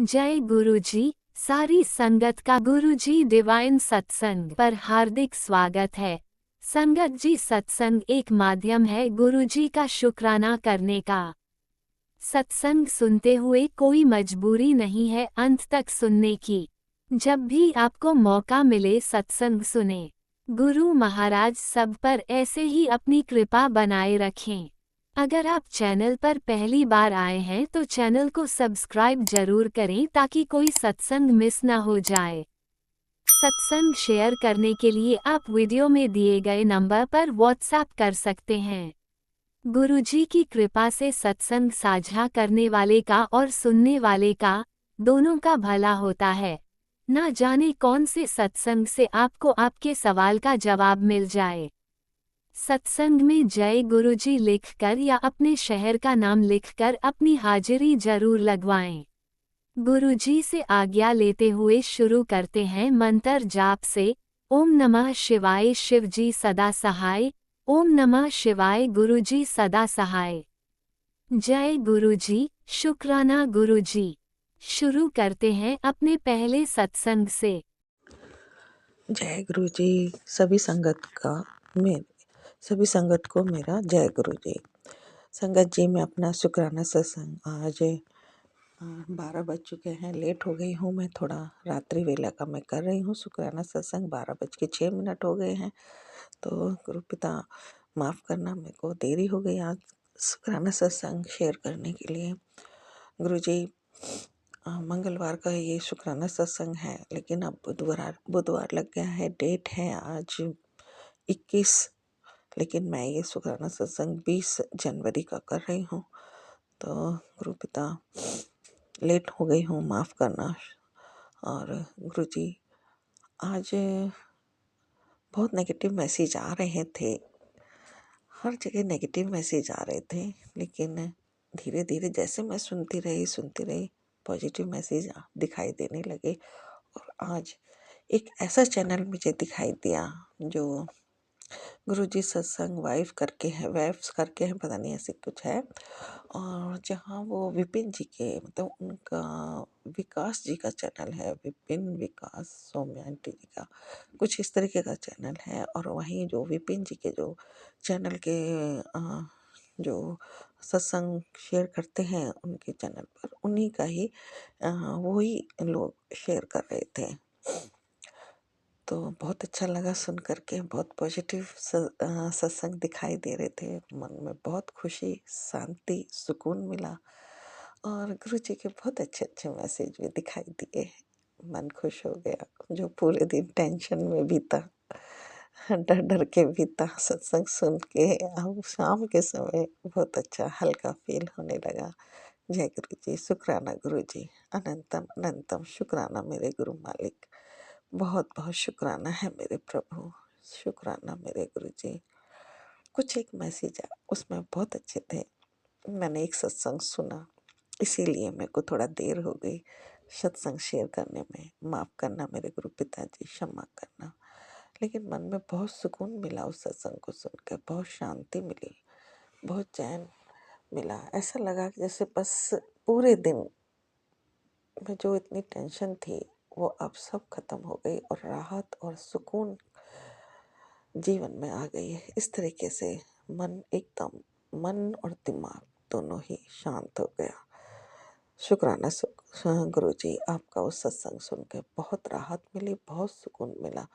जय गुरुजी। सारी संगत का गुरुजी डिवाइन सत्संग पर हार्दिक स्वागत है। संगत जी, सत्संग एक माध्यम है गुरुजी का शुक्राना करने का। सत्संग सुनते हुए कोई मजबूरी नहीं है अंत तक सुनने की। जब भी आपको मौका मिले सत्संग सुने। गुरु महाराज सब पर ऐसे ही अपनी कृपा बनाए रखें। अगर आप चैनल पर पहली बार आए हैं तो चैनल को सब्सक्राइब जरूर करें ताकि कोई सत्संग मिस न हो जाए। सत्संग शेयर करने के लिए आप वीडियो में दिए गए नंबर पर व्हाट्सएप कर सकते हैं। गुरुजी की कृपा से सत्संग साझा करने वाले का और सुनने वाले का, दोनों का भला होता है। ना जाने कौन से सत्संग से आपको आपके सवाल का जवाब मिल जाए। सत्संग में जय गुरुजी लिखकर या अपने शहर का नाम लिखकर अपनी हाजिरी जरूर लगवाएं। गुरुजी से आज्ञा लेते हुए शुरू करते हैं मंत्र जाप से। ओम नमः शिवाय शिवजी सदा सहाय। ओम नमः शिवाय गुरुजी सदा सहाय। जय गुरुजी, शुक्राना गुरुजी। शुरू करते हैं अपने पहले सत्संग से। जय गुरु जी। सभी संगत का मेरे सभी संगत को मेरा जय गुरु जी। संगत जी, मैं अपना शुक्राना सत्संग आज 12 बज चुके हैं, लेट हो गई हूँ। मैं थोड़ा रात्रि वेला का मैं कर रही हूँ शुक्राना सत्संग। 12:06 हो गए हैं। तो गुरु पिता माफ़ करना, मेरे को देरी हो गई आज शुक्राना सत्संग शेयर करने के लिए। गुरु जी, मंगलवार का ये शुक्राना सत्संग है, लेकिन अब बुधवार लग गया है। डेट है आज 21, लेकिन मैं ये शुक्राना सत्संग 20 जनवरी का कर रही हूँ। तो गुरु पिता लेट हो गई हूँ, माफ़ करना। और गुरु जी, आज बहुत नेगेटिव मैसेज आ रहे थे, हर जगह नेगेटिव मैसेज आ रहे थे, लेकिन धीरे धीरे जैसे मैं सुनती रही पॉजिटिव मैसेज दिखाई देने लगे। और आज एक ऐसा चैनल मुझे दिखाई दिया जो गुरुजी सत्संग वाइफ्स करके है, पता नहीं ऐसे कुछ है। और जहाँ वो विपिन जी के, मतलब उनका विकास जी का चैनल है, विपिन विकास सौम्या आंटी जी का कुछ इस तरीके का चैनल है। और वहीं जो विपिन जी के जो चैनल के जो सत्संग शेयर करते हैं उनके चैनल पर, उन्हीं का ही वही लोग शेयर कर रहे थे। तो बहुत अच्छा लगा सुन करके, बहुत पॉजिटिव सत्संग दिखाई दे रहे थे। मन में बहुत खुशी, शांति, सुकून मिला। और गुरु जी के बहुत अच्छे अच्छे मैसेज भी दिखाई दिए। मन खुश हो गया। जो पूरे दिन टेंशन में बीता, डर डर के बीता, सत्संग सुन के अब शाम के समय बहुत अच्छा हल्का फील होने लगा। जय गुरु जी, शुक्राना गुरु जी, अनंतम अनंतम शुक्राना मेरे गुरु मालिक। बहुत बहुत शुक्राना है मेरे प्रभु, शुक्राना मेरे गुरु जी। कुछ एक मैसेज उसमें बहुत अच्छे थे। मैंने एक सत्संग सुना, इसीलिए मेरे को थोड़ा देर हो गई सत्संग शेयर करने में। माफ़ करना मेरे गुरु पिताजी, क्षमा करना। लेकिन मन में बहुत सुकून मिला उस सत्संग को सुनकर, बहुत शांति मिली, बहुत चैन मिला। ऐसा लगा कि जैसे बस पूरे दिन में जो इतनी टेंशन थी वो अब सब खत्म हो गई और राहत और सुकून जीवन में आ गई है। इस तरीके से मन और दिमाग दोनों ही शांत हो गया। शुक्राना गुरु जी, आपका उस सत्संग सुन के बहुत राहत मिली, बहुत सुकून मिला।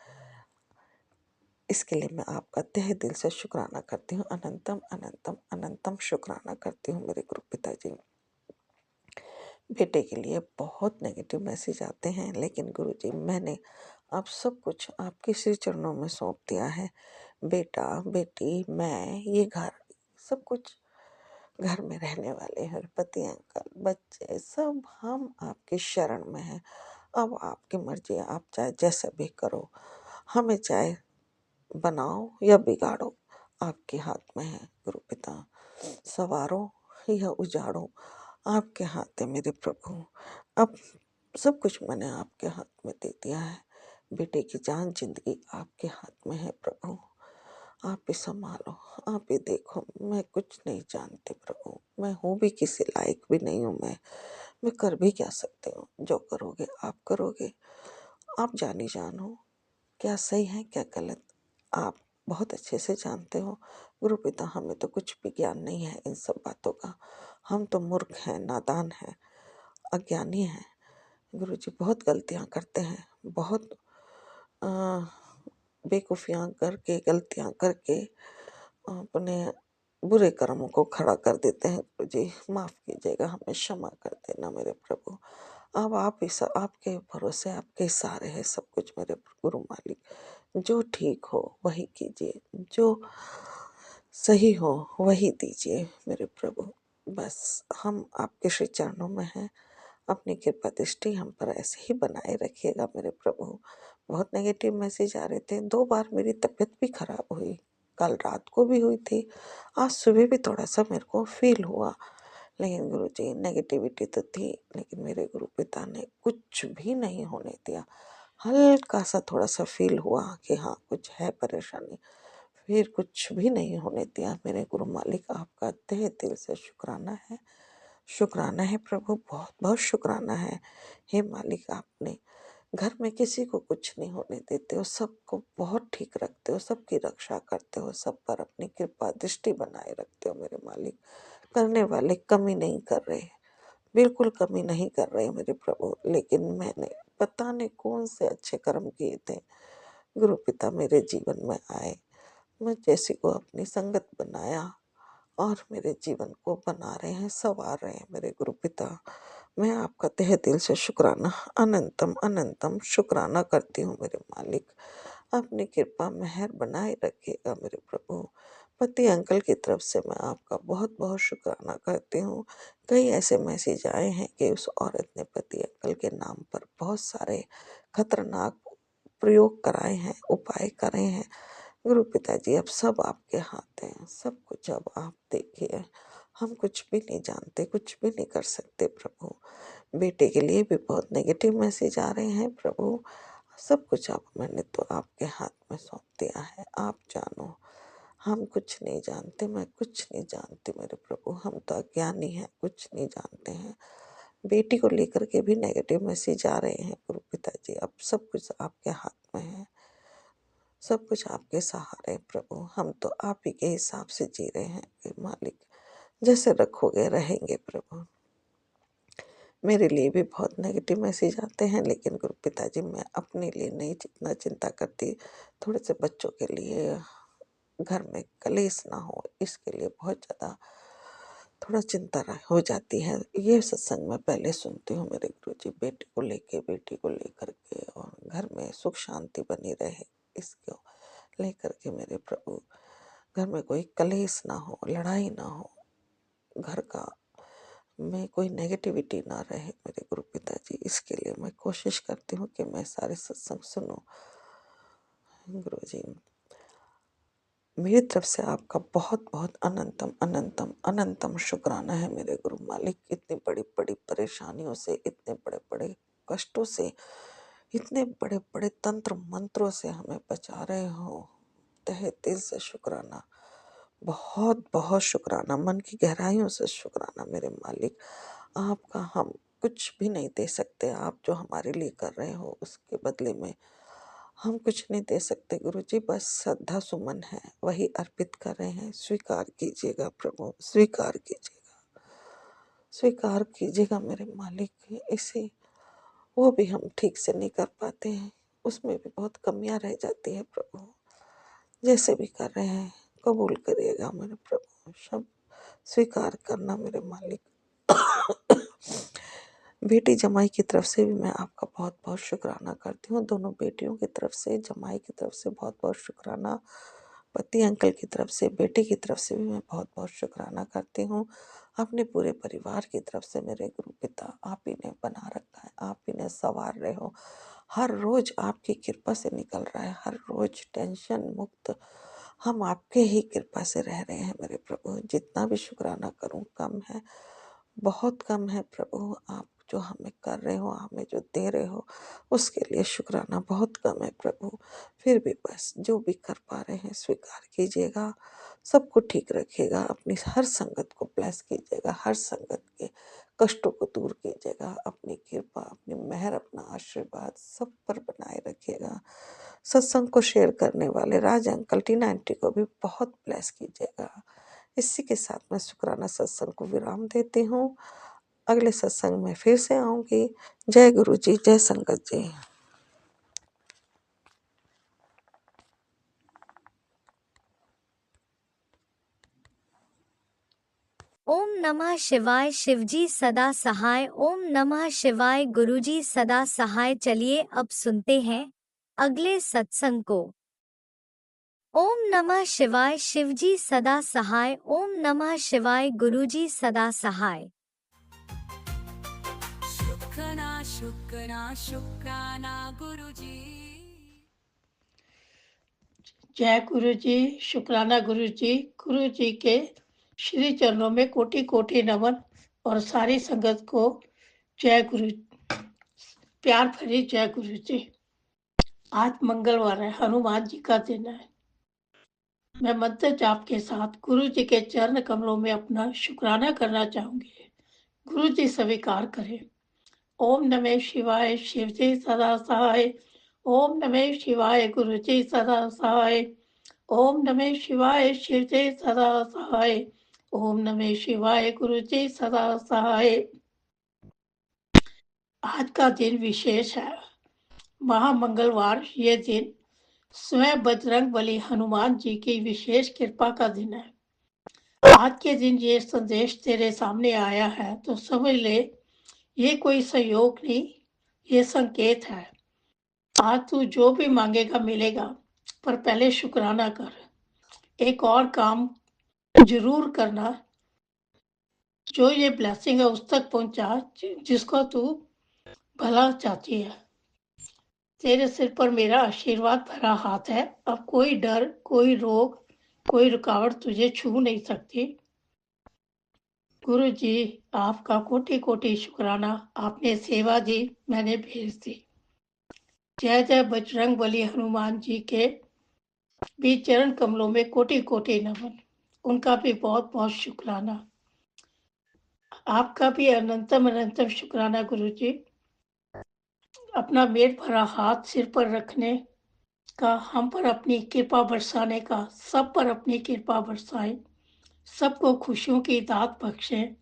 इसके लिए मैं आपका तहे दिल से शुक्राना करती हूँ। अनंतम अनंतम अनंतम शुक्राना करती हूँ मेरे गुरु पिताजी। बेटे के लिए बहुत नेगेटिव मैसेज आते हैं, लेकिन गुरुजी मैंने अब सब कुछ आपके श्री चरणों में सौंप दिया है। बेटा, बेटी, मैं, ये घर, सब कुछ घर में रहने वाले हैं, पति, अंकल, बच्चे, सब हम आपकी शरण में हैं। अब आपकी मर्जी, आप चाहे जैसा भी करो, हमें चाहे बनाओ या बिगाड़ो, आपके हाथ में है गुरु पिता। सवारो या उजाड़ो, आपके हाथ है मेरे प्रभु। अब सब कुछ मैंने आपके हाथ में दे दिया है। बेटे की जान जिंदगी आपके हाथ में है प्रभु। आप ही संभालो, आप ही देखो। मैं कुछ नहीं जानती प्रभु, मैं हूँ भी किसी लायक भी नहीं हूँ। मैं कर भी क्या सकती हूँ। जो करोगे आप करोगे, आप जानी जान हो, क्या सही है क्या गलत आप बहुत अच्छे से जानते हो। गुरु पिता, हमें तो कुछ भी ज्ञान नहीं है इन सब बातों का, हम तो मूर्ख हैं, नादान हैं, अज्ञानी हैं। गुरु जी बहुत गलतियाँ करते हैं, बहुत अ, बेवकूफ़ियाँ करके, गलतियाँ करके अपने बुरे कर्मों को खड़ा कर देते हैं। गुरु जी माफ़ कीजिएगा, हमें क्षमा कर देना मेरे प्रभु। अब आप ही आपके भरोसे, आपके सहारे है सब कुछ मेरे गुरु मालिक। जो ठीक हो वही कीजिए, जो सही हो वही दीजिए मेरे प्रभु। बस हम आपके श्री चरणों में हैं, अपनी कृपा दृष्टि हम पर ऐसे ही बनाए रखिएगा मेरे प्रभु। बहुत नेगेटिव मैसेज आ रहे थे, 2 बार मेरी तबीयत भी खराब हुई, कल रात को भी हुई थी, आज सुबह भी थोड़ा-सा मेरे को फ़ील हुआ। लेकिन गुरुजी नेगेटिविटी तो थी, लेकिन मेरे गुरु पिता ने कुछ भी नहीं होने दिया। हल्का-सा थोड़ा-सा फ़ील हुआ कि हाँ, कुछ है परेशानी, फिर कुछ भी नहीं होने दिया। मेरे गुरु मालिक, आपका तहे दिल से शुक्राना है। शुक्राना है प्रभु, बहुत-बहुत शुक्राना है। हे मालिक, आपने घर में किसी को कुछ नहीं होने देते हो, सबको बहुत ठीक रखते हो, सबकी रक्षा करते हो, सब पर अपनी कृपा दृष्टि बनाए रखते हो मेरे मालिक। करने वाले कमी नहीं कर रहे, बिल्कुल कमी नहीं कर रहे मेरे प्रभु, लेकिन मैंने पता नहीं कौन से अच्छे कर्म किए थे, गुरु पिता मेरे जीवन में आए, मैं जैसी को अपनी संगत बनाया और मेरे जीवन को बना रहे हैं, सँवार रहे हैं मेरे गुरु पिता। मैं आपका तहे दिल से शुक्राना, अनंतम अनंतम शुक्राना करती हूँ मेरे मालिक। अपनी कृपा मेहर बनाए रखिएगा मेरे प्रभु। पति अंकल की तरफ से मैं आपका बहुत-बहुत शुक्राना करती हूँ। कई ऐसे मैसेज आए हैं कि उस औरत ने पति अंकल के नाम पर बहुत सारे खतरनाक प्रयोग कराए हैं, उपाय करे हैं। गुरु पिताजी, अब सब आपके हाथ हैं, सब कुछ अब आप देखिए। हम कुछ भी नहीं जानते, कुछ भी नहीं कर सकते प्रभु। बेटे के लिए भी बहुत नेगेटिव मैसेज आ रहे हैं प्रभु। सब कुछ आप, मैंने तो आपके हाथ में सौंप दिया है, आप जानो। हम कुछ नहीं जानते, मैं कुछ नहीं जानती मेरे प्रभु, हम तो अज्ञानी हैं, कुछ नहीं जानते हैं। बेटी को लेकर के भी नेगेटिव मैसेज आ रहे हैं गुरु पिताजी, अब सब कुछ आपके हाथ में है। सब कुछ आपके सहारे हैं प्रभु, हम तो आप ही के हिसाब से जी रहे हैं हे मालिक। जैसे रखोगे रहेंगे प्रभु। मेरे लिए भी बहुत नेगेटिव मैसेज आते हैं, लेकिन गुरु पिताजी मैं अपने लिए नहीं जितना चिंता करती, थोड़े से बच्चों के लिए घर में कलेश ना हो, इसके लिए बहुत ज़्यादा थोड़ा चिंता हो जाती है। ये सत्संग मैं पहले सुनती हूँ मेरे गुरुजी, बेटे को लेके, बेटी को लेकर के, और घर में सुख शांति बनी रहे, इसको लेकर के मेरे प्रभु। घर में कोई कलेश ना हो, लड़ाई ना हो, घर का में कोई नेगेटिविटी ना रहे मेरे गुरु पिताजी, इसके लिए मैं कोशिश करती हूँ कि मैं सारे सत्संग सुनूं। गुरुजी, मेरी तरफ से आपका बहुत-बहुत अनंतम अनंतम अनंतम शुक्राना है मेरे गुरु मालिक। इतनी बड़ी-बड़ी परेशानियों से, इतने बड़े-बड़े कष्टों से, इतने बड़े-बड़े तंत्र मंत्रों से हमें बचा रहे हो, तहे दिल से शुक्राना। बहुत-बहुत शुक्राना, मन की गहराइयों से शुक्राना मेरे मालिक। आपका हम कुछ भी नहीं दे सकते, आप जो हमारे लिए कर रहे हो उसके बदले में हम कुछ नहीं दे सकते गुरुजी, बस श्रद्धा सुमन है, वही अर्पित कर रहे हैं। स्वीकार कीजिएगा प्रभु, स्वीकार कीजिएगा, स्वीकार कीजिएगा मेरे मालिक। इसे वो भी हम ठीक से नहीं कर पाते हैं, उसमें भी बहुत कमियां रह जाती है प्रभु। जैसे भी कर रहे हैं कबूल करिएगा मेरे प्रभु, सब स्वीकार करना मेरे मालिक। बेटी जमाई की तरफ से भी मैं आपका बहुत बहुत शुक्राना करती हूँ, दोनों बेटियों की तरफ से, जमाई की तरफ से बहुत बहुत शुक्राना, पति अंकल की तरफ से, बेटे की तरफ से भी मैं बहुत बहुत शुक्राना करती हूँ। अपने पूरे परिवार की तरफ से मेरे गुरु पिता, आप ही ने बना रखा है, आप ही ने संवार रहे हो, हर रोज आपकी कृपा से निकल रहा है, हर रोज टेंशन मुक्त हम आपके ही कृपा से रह रहे हैं मेरे प्रभु। जितना भी शुक्राना करूं कम है, बहुत कम है प्रभु। आप जो हमें कर रहे हो, हमें जो दे रहे हो, उसके लिए शुक्राना बहुत कम है प्रभु। फिर भी बस जो भी कर पा रहे हैं स्वीकार कीजिएगा, सबको ठीक रखिएगा, अपनी हर संगत को ब्लेस कीजिएगा, हर संगत के कष्टों को दूर कीजिएगा। अपनी कृपा, अपनी मेहर, अपना आशीर्वाद सब पर बनाए रखिएगा। सत्संग को शेयर करने वाले राज अंकल, टीना आंटी को भी बहुत ब्लेस कीजिएगा। इसी के साथ मैं शुक्राना सत्संग को विराम देती हूँ। अगले सत्संग में फिर से आऊँगी। जय गुरु जी, जय संगत जी। ओम नमः शिवाय। शिवजी सदा सहाय। ओम नमः शिवाय। गुरुजी सदा सहाय। चलिए अब सुनते हैं अगले सत्संग को। ओम नमः शिवाय। शिवजी सदा सहाय। ओम नमः शिवाय। गुरुजी सदा सहाय। शुक्राना शुक्राना शुक्राना गुरुजी। जय गुरु जी। शुक्राना गुरु जी। गुरु जी के श्री चरणों में कोटि कोटि नमन और सारी संगत को जय गुरु, प्यार भरी जय गुरु जी। आज मंगलवार है, हनुमान जी का दिन है। मैं मंत्र जाप के साथ गुरु जी के चरण कमलों में अपना शुक्राना करना चाहूंगी। गुरु जी स्वीकार करें। ओम नमः शिवाय। शिव जी सदा सहाय। ओम नमः शिवाय। गुरु जी सदा सहाय। ओम नमः शिवाय। शिव जी सदा सहाय। ओम नमः शिवाय। गुरु जी सदा सहाय। आज का दिन विशेष है, महामंगलवार। ये दिन स्वयं बजरंग बली हनुमान जी की विशेष कृपा का दिन है। आज के दिन ये संदेश तेरे सामने आया है तो समझ ले, ये कोई संयोग नहीं, ये संकेत है। आज तू जो भी मांगेगा मिलेगा, पर पहले शुक्राना कर। एक और काम जरूर करना, जो ये ब्लेसिंग है उस तक पहुंचा जिसको तू भला चाहती है। तेरे सिर पर मेरा आशीर्वाद भरा हाथ है। अब कोई डर, कोई रोग, कोई रुकावट तुझे छू नहीं सकती। गुरु जी आपका कोटि कोटि शुक्राना। आपने सेवा दी, मैंने भेज दी। जय जय बजरंग बली हनुमान जी के भी चरण कमलों में कोटि कोटि नमन। उनका भी बहुत बहुत शुक्राना। आपका भी अनंतम अनंतम शुक्राना गुरु जी। अपना मेल भरा हाथ सिर पर रखने का, हम पर अपनी कृपा बरसाने का, सब पर अपनी कृपा बरसाए, सबको खुशियों की दात बख्शे,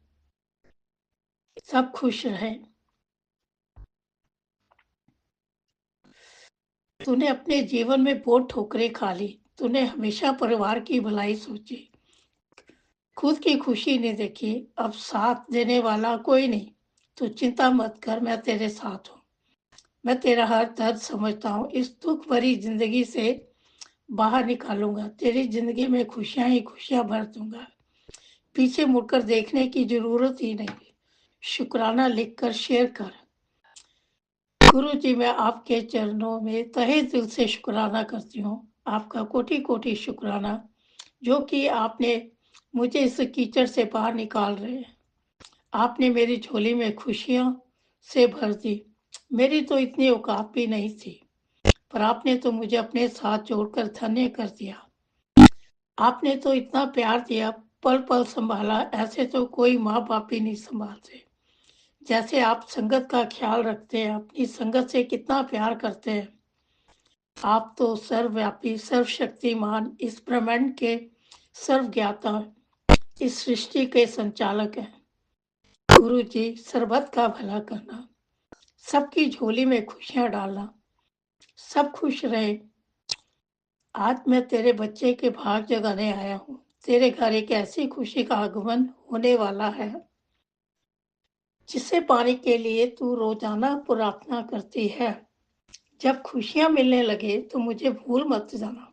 सब खुश रहे। तूने अपने जीवन में बहुत ठोकरें खा ली, तूने हमेशा परिवार की भलाई सोची, खुद की खुशी नहीं देखी। अब साथ देने वाला कोई नहीं, तो चिंता मत कर, मैं तेरे साथ हूँ। मैं तेरा हर दर्द समझता हूँ। इस दुख भरी जिंदगी से बाहर निकालूंगा। तेरी जिंदगी में खुशियां ही खुशियां भर दूंगा। पीछे मुड़कर देखने की जरूरत ही नहीं। शुक्राना लिखकर शेयर कर। गुरु जी मैं आपके चरणों में तहे दिल से शुक्राना करती हूँ। आपका कोटि कोटि शुक्राना, जो कि आपने मुझे इस कीचड़ से बाहर निकाल रहे हैं। आपने मेरी झोली में खुशियां से भर दी। मेरी तो इतनी औकात भी नहीं थी, पर आपने तो मुझे अपने साथ जोड़कर धन्य कर दिया। आपने तो इतना प्यार दिया, पल पल संभाला। ऐसे तो कोई माँ बाप भी नहीं संभालते। जैसे आप संगत का ख्याल रखते हैं, अपनी संगत से कितना प्यार करते हैं। आप तो सर्वव्यापी, सर्वशक्तिमान, इस ब्रह्मांड के सर्वज्ञाता, इस सृष्टि के संचालक हैं। गुरु जी सर्वत का भला करना, सबकी झोली में खुशियां डालना, सब खुश रहे। आज मैं तेरे बच्चे के भाग जगाने आया हूँ। तेरे घर एक ऐसी खुशी का आगमन होने वाला है जिसे पाने के लिए तू रोजाना प्रार्थना करती है। जब खुशियां मिलने लगे तो मुझे भूल मत जाना।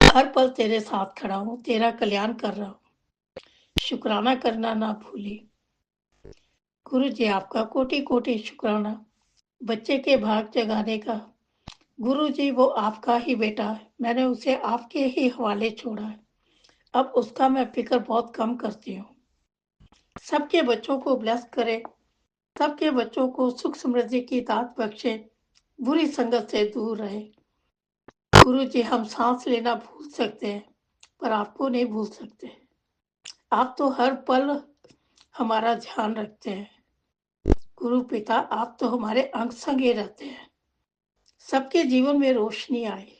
हर पल तेरे साथ खड़ा हूँ, तेरा कल्याण कर रहा हूँ। शुक्राना करना ना भूली। गुरु जी आपका कोटि कोटि शुक्राना। बच्चे के भाग जगाने का, गुरु जी वो आपका ही बेटा है, मैंने उसे आपके ही हवाले छोड़ा है। अब उसका मैं फिक्र बहुत कम करती हूँ। सबके बच्चों को ब्लेस करे, सबके बच्चों को सुख समृद्धि की दात बख्शे, बुरी संगत से दूर रहे। गुरु जी हम सांस लेना भूल सकते हैं, पर आपको नहीं भूल सकते। आप तो हर पल हमारा ध्यान रखते हैं। गुरु पिता, आप तो हमारे अंग संगे रहते हैं, सबके जीवन में रोशनी आए।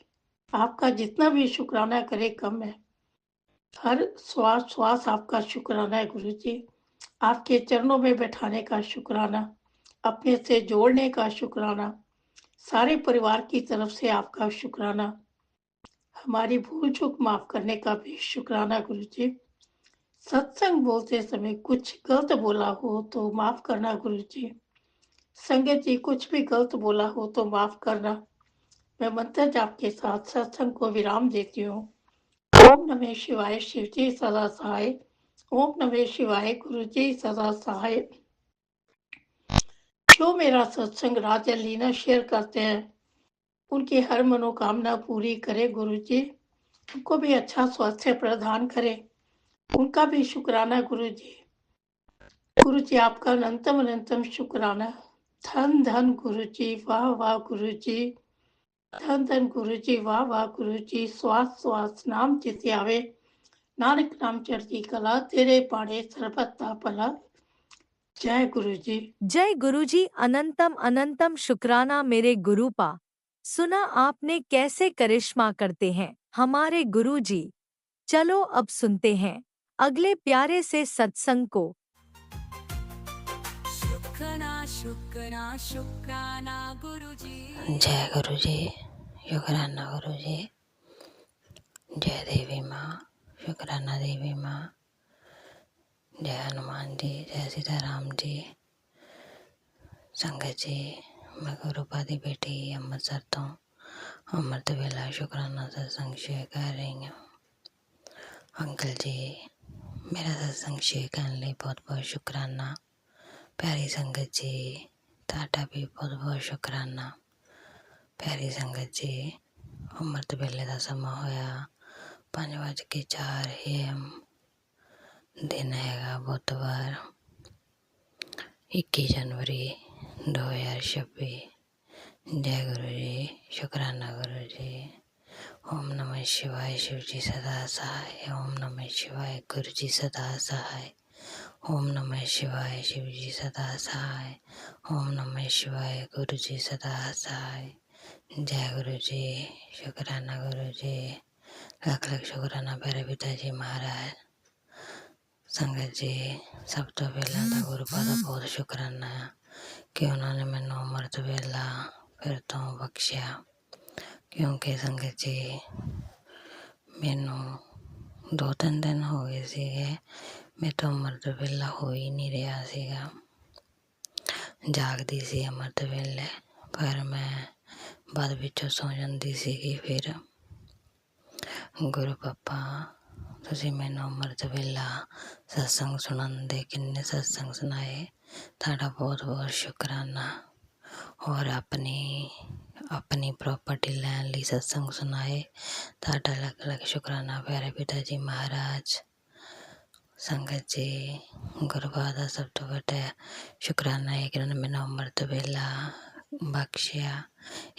आपका जितना भी शुक्राना करे कम है। हर श्वास श्वास आपका शुक्राना है गुरु जी। आपके चरणों में बैठाने का शुक्राना, अपने से जोड़ने का शुक्राना, सारे परिवार की तरफ से आपका शुक्राना, हमारी भूल चूक माफ करने का भी शुक्राना गुरु जी। सत्संग बोलते समय कुछ गलत बोला हो तो माफ करना गुरु जी। संगत जी कुछ भी गलत बोला हो तो माफ करना। मैं मंत्र जाप के साथ सत्संग को विराम देती हूँ। ओम नमः शिवाय, शिव जी सदा सहाय। ओम नमः शिवाय, गुरु जी सदा सहाय। जो मेरा सत्संग राजा लीना शेयर करते हैं, उनकी हर मनोकामना पूरी करे गुरु जी। उनको भी अच्छा स्वास्थ्य प्रदान करे, उनका भी शुक्राना गुरु जी। गुरु जी आपका अनंतम अनंतम शुक्राना। धन धन गुरु जी, वाह वाह गुरु जी। धन धन गुरु जी, वाह वाह गुरु जी। श्वास श्वास नाम चित आवे, नानक नाम चढ़ती कला, तेरे पाड़े सर्वथा भला। जय गुरु जी। जय गुरुजी, अनंतम अनंतम शुक्राना मेरे गुरुपा। सुना आपने कैसे करिश्मा करते हैं हमारे गुरुजी। चलो अब सुनते हैं अगले प्यारे से सत्संग को। शुक्राना शुक्राना शुक्राना गुरुजी। जय गुरु जी, शुक्राना गुरु जी। जय देवी माँ, शुक्राना देवी माँ। जय हनुमान जी, जय सीताराम जी। संगत जी, मैं गुरुपा दी बेटी ਅੰਮ੍ਰਿਤਸਰ ਤੋਂ ਅੰਮ੍ਰਿਤ ਵੇਲਾ शुक्राना सत्संग शेयर कर रही हूँ। अंकल जी, मेरा सत्संग शेयर करने लिए बहुत बहुत शुक्राना। प्यारी संगत जी, ਤੁਹਾਡਾ भी बहुत बहुत शुक्राना। प्यारी संगत जी, ਅੰਮ੍ਰਿਤ ਵੇਲੇ ਦਾ ਸਮਾਂ ਹੋਇਆ 5:04 AM। दिन हैगा बुधवार 21 जनवरी 2026। जय गुरु जी, शुक्राना गुरु जी। ओम नमः शिवाय, शिव जी सदा सहाय। ओम नमः शिवाय, गुरु जी सदा सहाय। ओम नमः शिवाय, शिव जी सदा सहाय। ओम नमः शिवाय, गुरु जी सदा सहाय। जय गुरु जी, शुक्राना गुरु जी। लख लख शुक्राना प्यारे पिता जी महाराज। संगत जी, सब तो पहला तो गुरुपा का बहुत शुक्राना है कि उन्होंने मैनू अमृत वेला फिर तो बख्शिया। क्योंकि संगत जी, मैनू 2-3 दिन हो गए सीगे, मैं तो अमृत वेला हो ही नहीं रहा सीगा। जागदी सी अमृत वेले, पर मैं बाद विचों सौ जाती सीगी। फिर गुरु पापा, तुसीं मैनू अमृत वेला सत्संग सुनन दे किन्ने सत्संग सुनाए, तुहाडा बहुत बहुत शुक्राना। और अपनी प्रॉपर्टी लैन लई सत्संग सुनाए, तुहाडा लख लख शुक्राना प्यारे पिता जी महाराज। संगत जी, गुरुपा दा सब तो वड्डा शुक्राना है कि उन्होंने मैनू अमृत वेला बख्शिया।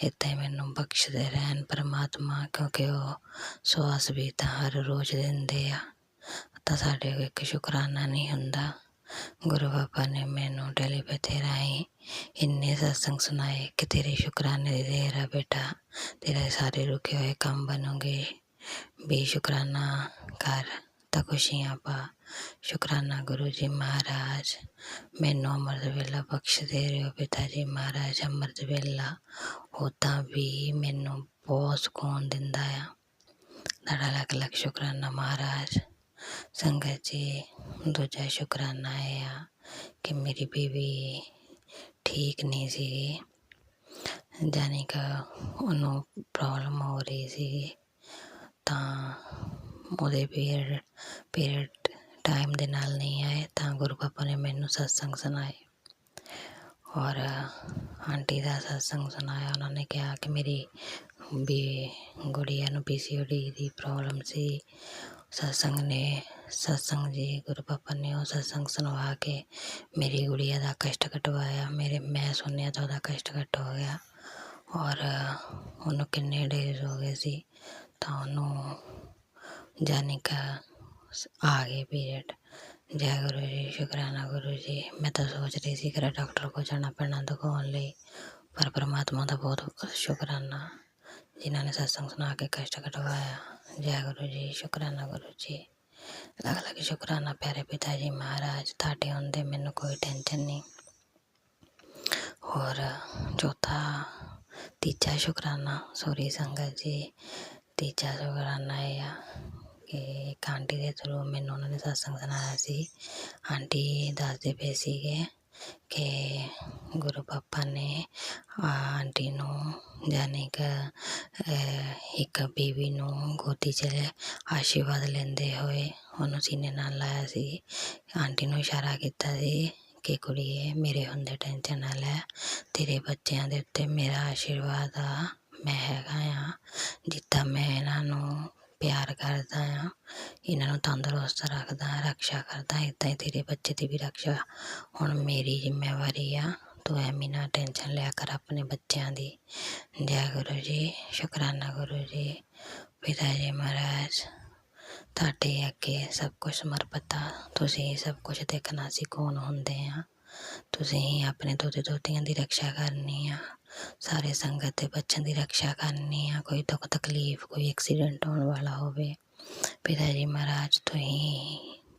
इत्थे मैनू बख्शदे रहन परमात्मा, क्योंकि वो सुआस भी तो हर रोज़ दिंदे आ, तो साडे कोल एक शुक्राना नहीं हुंदा। गुरु पापा ने मैनू टेलीपैथी राहीं इन्ने सत्संग सुनाए कि तेरे शुक्राने दी देर आ बेटा, तेरे सारे रुके हुए काम बनोगे। भी शुक्राना कर तो खुशियाँ पा। शुक्राना गुरु जी महाराज, मैनू अमृत वेला बख्श दे रहे हो पिता जी महाराज। अमृत वेला उदा भी मैनू बहुत सुकून दिंदा आ। तुहाडा लख लख शुक्राना महाराज। संगत जी, दूजा शुक्राना है आ कि मेरी बीवी ठीक नहीं सी, जानी कि उन्होंने प्रॉब्लम हो रही सी, ਉਹਦੇ ਪੀਰੀਅਡ टाइम दे नाल नहीं आए, तो गुरु पापा ने मैनू सत्संग सुनाए और आंटी का सत्संग सुनाया। उन्होंने कहा कि मेरी भी गुड़िया नू PCOD की प्रॉब्लम सी। सत्संग जी गुरु पापा ने वो सत्संग सुनवा के मेरी गुड़िया का कष्ट कटवाया। मैं सुनिया तो वह कष्ट घट हो गया। और उन्होंने किन्ने डेज हो गए सी, तो उन्होंने जाने का आ गए पीरियड, जय गुरु जी। शुक्राना गुरु जी। मैं तो सोच रही थी कि डॉक्टर को जाना पैना दिखाने लिए, पर परमात्मा का बहुत बहुत शुक्राना जिन्होंने सत्संग सुना के कष्ट कटवाया। जय गुरु जी। शुक्राना गुरु जी। लग लग शुक्राना प्यारे पिता जी महाराज, ताटे होंदे मैनू कोई टेंशन नहीं। और चौथा तीजा शुक्राना सॉरी संगत जी, तीजा शुक्राना है कि एक आंटी के थ्रू मैनू उन्होंने सत्संग सुनाया सी। आंटी दसदे पे सीगे कि गुरु पापा ने आंटी नूं जाने कि एक बेबी नूं गोदी च आशीर्वाद लेंदे होए उन्होंने सीने नाल लाया सी। आंटी नूं इशारा किया सी कि कुड़िए मेरे हुंदे टेंशन ना लै, तेरे बच्चों के उत्ते मेरा आशीर्वाद आ, मैं हैगा आ, जिद्दां मैं इन्हां नूं प्यार करदा हाँ, इन्हों तंदुरुस्त रखदा रक्षा करदा, इदा ही तेरे बच्चे की भी रक्षा हुण मेरी जिम्मेवारी आ, तू एवं ना टेंशन लिया कर अपने बच्चों की। जय गुरु जी। शुक्राना गुरु जी। पिता जी महाराज ਤੁਹਾਡੇ ਅੱਗੇ सब कुछ समर्पित आ, तुसीं सब कुछ देखना सी कौन होंदे आ, तुसीं अपने दोते दोतियां की रक्षा करनी आ, सारे संगत के बच्चों की रक्षा करनी आ, कोई दुख तकलीफ कोई एक्सीडेंट होने वाला होवे, पिता जी महाराज तुसीं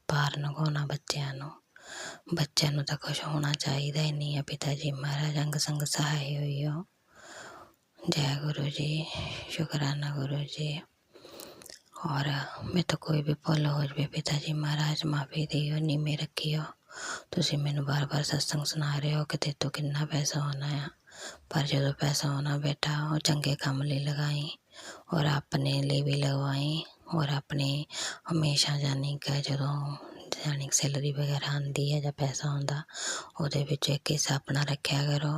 पार लंघाउणा बच्चों नूं तो कुछ होना चाहिए ही नहीं है। पिता जी महाराज अंग संग सहाय होइओ। जय गुरु जी। शुक्राना गुरु जी। और मैं तो कोई भी भुल हो जाए पिता जी महाराज माफ़ी दियो, नीमे रखियो। तुसीं मैनूं बार बार सत्संग सुना रहे हो कि तेरे तो कितना पैसा होना है, पर जो पैसा होना बेटा वो चंगे काम लिए लगाई और अपने लिए भी लगवाई, और अपने हमेशा जानी कि जो जानी सैलरी वगैरह आती है या पैसा आता वो एक हिस्सा अपना रखा करो।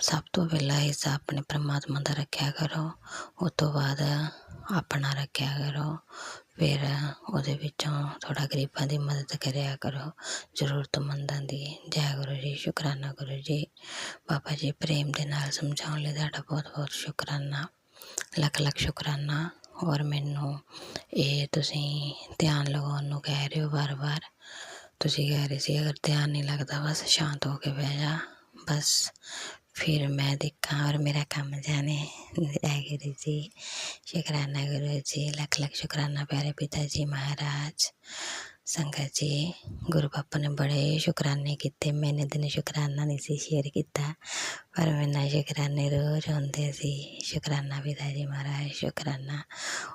सब तो पहला हिस्सा अपने परमात्मा का रखा करो, उस तो बाद अपना रखा करो, फिर उहदे विचों थोड़ा गरीबां की मदद करिया करो, जरूरतमंदां दी। जय गुरु जी। शुक्राना गुरु जी। बाबा जी प्रेम के नाल समझाउण लई तुहाडा बहुत बहुत शुक्राना, लख लख शुक्राना। और मैनू ये तुसीं ध्यान लगाउण नूं कह रहे हो बार बार, तुसीं कह रहे सी अगर ध्यान नहीं लगता बस शांत होके बह जा, बस फिर मैं देखा और मेरा काम जाने। जय गुरु जी। शुक्राना गुरु जी। लख लख शुक्राना प्यारे पिता जी महाराज। संगत जी गुरु पापा ने बड़े शुक्राने किए, मैंने दिन शुक्राना नहीं सी शेयर किया, पर मैंने शुक्राने रोज़ होंदे सी। शुक्राना पिता जी महाराज शुक्राना।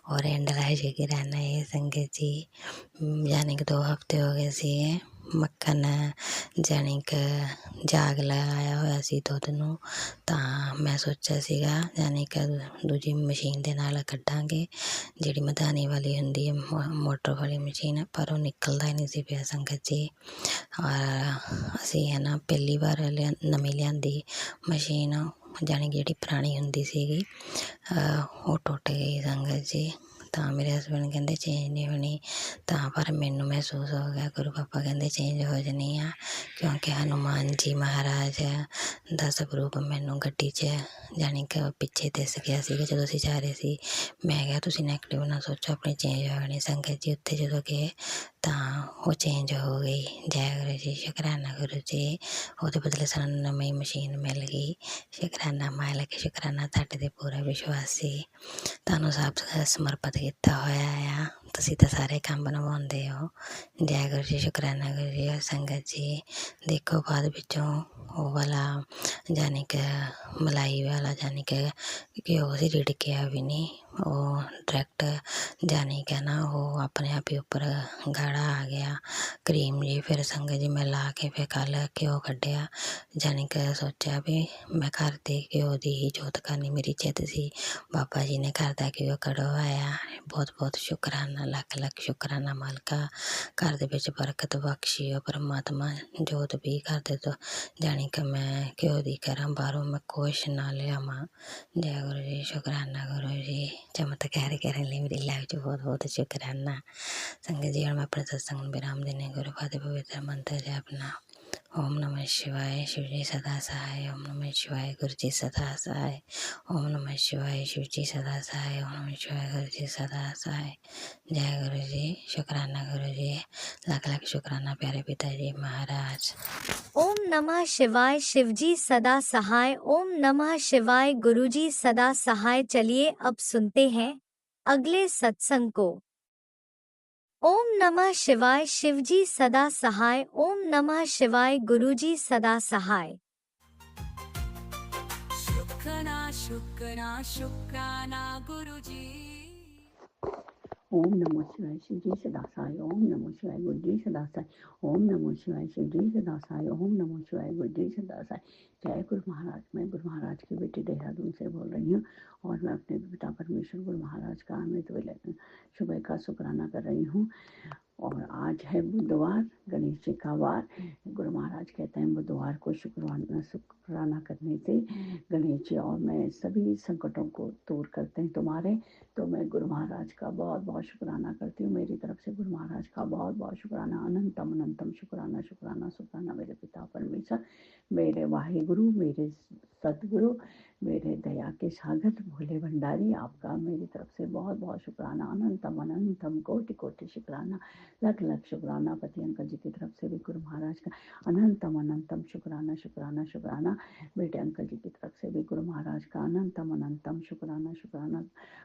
और एंडला शुक्राना है संगत जी, यानी कि 2 हफ्ते हो गए सी मक्खन जानी कि जाग लगाया होया सी दुध नूं, तां मैं सोचा सीगा जानी कि दूजी मशीन दे नाल कड्डांगे जिहड़ी मधानी वाली हुंदी है मोटर वाली मशीन, पर वो निकलदा ही नहीं सी पिया संगत जी। और असीं है ना पहली बार नवीं लिआंदी मशीन, जानी कि जिहड़ी पुरानी हुंदी सीगी वो टुट गई संगत जी। तां मेरे हसबैंड कहते चेंज नहीं होनी, तां पर मैनू महसूस हो गया गुरु पापा कहते चेंज हो जानी आ, क्योंकि हनुमान जी महाराज दा स्वरूप मैनू गड्डी च जानी कि पिछे दिस गया सी जो असीं जा रहे सी। मैं कहा तुसीं नैगेटिव ना सोचो, अपनी चेंज हो जानी। संगत जी उत्थे जो गए तां वो चेंज हो गई। जय गुरु जी। शुक्राना गुरु जी। ਉਹਦੇ बदले सानूं नवीं मशीन मिल गई। शुक्राना मालक, शुक्राना तुहाडे ते पूरा विश्वास सी, तुहानूं सब समर्पित किया होया आ, तुसीं तां सारे काम बनवाउंदे हो। जय गुरु जी। शुक्राना गुरु जी। और संगत जी देखो बाद विचों वो वाला जानी कि मलाई वाला जानी कि घ्यो सी रिड़किया भी नहीं, वो डायरैक्ट जानी कि ना वो अपने आप ही उपर गाढ़ा आ गया क्रीम जी। फिर संगत जी मैं ला के फिर कल घ्यो कड्ढिया, जानी कि सोचा भी मैं घर दे घ्यो दी ही जोत करनी, मेरी जिद सी। बाबा जी ने घर दा घ्यो कढ़वाया। बहुत बहुत शुक्राना, लख लख शुक्राना मालका। घर दे विच बरकत बख्शियो परमात्मा, जोत भी घर दे तो जानी कि मैं घ्यो दी करां, बाहरों मैं कुछ ना लियावां। जय गुरु जी। शुक्राना गुरु जी। चमत्कार करने लई मेरी लाइफ च बहुत बहुत शुक्राना। संगत जी हुण मैं अपने सत्संग नूं विराम दिंदी। गुरु फादे पवित्र मंत्र जपना। ओम नमः शिवाय शिवजी सदा सहाय। ओम नमः शिवाय गुरुजी सदा सहाय। ओम नमः शिवाय शिवजी सदा सहाय। ओम नमः शिवाय गुरुजी सदा सहाय। जय गुरु जी। शुक्राना गुरु जी। लाख लाख शुक्राना प्यारे पिताजी महाराज। ओम नमः शिवाय शिवजी सदा सहाय। ओम नमः शिवाय गुरुजी सदा सहाय। चलिए अब सुनते हैं अगले सत्संग को। ओम नमः शिवाय शिवजी सदा सहाय। ओम नमः शिवाय गुरुजी सदा सहाय। शुक्राना शुक्राना शुक्राना गुरुजी ओम नमो शिवाय शिवजी सदासाय। ओम नमो शिवाय गुरुजी सदासाय। ओम नमो शिवाय शिवजी सदासाय। ओम नमो शिवाय गुरुजी सदासाय। जय गुरु महाराज। मैं गुरु महाराज की बेटी देहरादून से बोल रही हूँ और मैं अपने पिता परमेश्वर गुरु महाराज का अमृत वेले सुबह का शुक्राना कर रही हूँ। और आज है बुधवार, गणेश जी का वार। गुरु महाराज कहते हैं बुधवार को शुक्राना करने से गणेश जी और मैं सभी संकटों को दूर करते हैं तुम्हारे। तो मैं गुरु महाराज का बहुत बहुत शुक्राना करती हूँ। मेरी तरफ से गुरु महाराज का बहुत बहुत शुक्राना, अनंतम अनंतम शुक्राना शुक्राना शुक्राना। मेरे पिता परमेश्वर, मेरे वाहिगुरु, मेरे सतगुरु, मेरे दया के सागर भोले भंडारी, आपका मेरी तरफ से बहुत बहुत शुक्राना, अनंतम अनंतम कोटि कोटि शुक्राना, लख लख शुक्राना। पति अंकल जी की तरफ से भी गुरु महाराज का अनंतम अनंतम शुक्राना शुक्राना शुक्राना। बेटे अंकल जी की तरफ से भी गुरु महाराज का अनंतम अनंतम शुक्राना शुक्राना,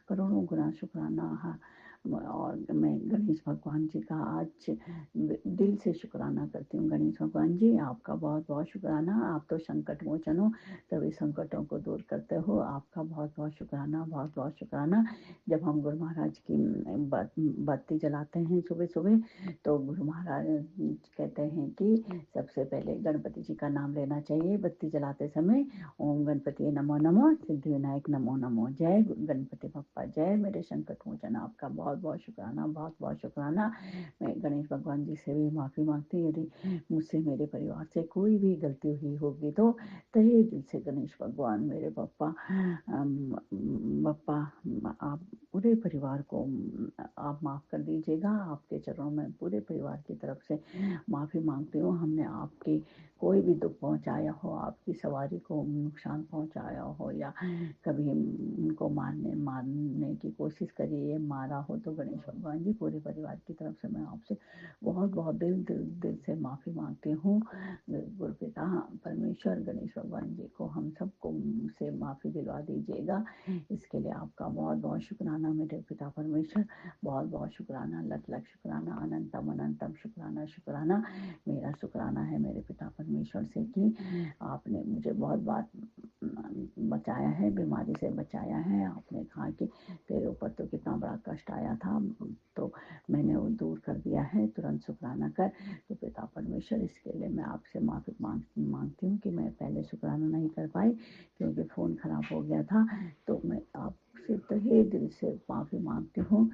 करोड़ों गुना शुक्राना। और मैं गणेश भगवान जी का आज दिल से शुक्राना करती हूँ। गणेश भगवान जी, आपका बहुत बहुत शुक्राना। आप तो संकट मोचन हो, सभी संकटों को दूर करते हो। आपका बहुत बहुत शुक्राना, बहुत बहुत शुक्राना। जब हम गुरु महाराज की बत्ती जलाते हैं सुबह सुबह, तो गुरु महाराज कहते हैं कि सबसे पहले गणपति जी का नाम लेना चाहिए बत्ती जलाते समय। ओम गणपति नमो नमो, सिद्धि विनायक नमो नमो, जय गणपति बप्पा जय। मेरे संकट मोचन, आपका बहुत बहुत शुक्राना, बहुत बहुत शुक्राना। मैं गणेश भगवान जी से भी माफ़ी मांगती हूँ यदि मुझसे मेरे परिवार से कोई भी गलती हुई होगी तो तहे दिल से गणेश भगवान मेरे बप्पा आप पूरे परिवार को आप माफ़ कर दीजिएगा। आपके चरणों में पूरे परिवार की तरफ से माफ़ी मांगती हूँ। हमने आपकी कोई भी दुख पहुंचाया हो, आपकी सवारी को नुकसान पहुंचाया हो, या कभी उनको मारने की कोशिश करी है, मारा हो, तो गणेश भगवान जी पूरे परिवार की तरफ से मैं आपसे बहुत बहुत दिल से माफ़ी मांगती हूँ। गुरु पिता परमेश्वर गणेश भगवान जी को हम सबको से माफ़ी दिलवा दीजिएगा। इसके लिए आपका बहुत बहुत शुक्राना मेरे पिता परमेश्वर, बहुत बहुत शुक्राना, लख लख शुक्राना, अनंतम अनंतम शुक्राना शुक्राना। मेरा शुक्राना है मेरे पिता परमेश्वर से कि आपने मुझे बहुत बार बचाया है, बीमारी से बचाया है। आपने कहा कि तेरे ऊपर तो कितना बड़ा कष्ट आया था, तो मैंने वो दूर कर दिया है, तुरंत शुक्राना कर। तो पिता परमेश्वर, इसके लिए मैं आपसे माफ़ी मांगती हूँ कि मैं पहले शुक्राना नहीं कर पाई क्योंकि फ़ोन ख़राब हो गया था। तो मैं आपसे तहे दिल से माफ़ी मांगती हूँ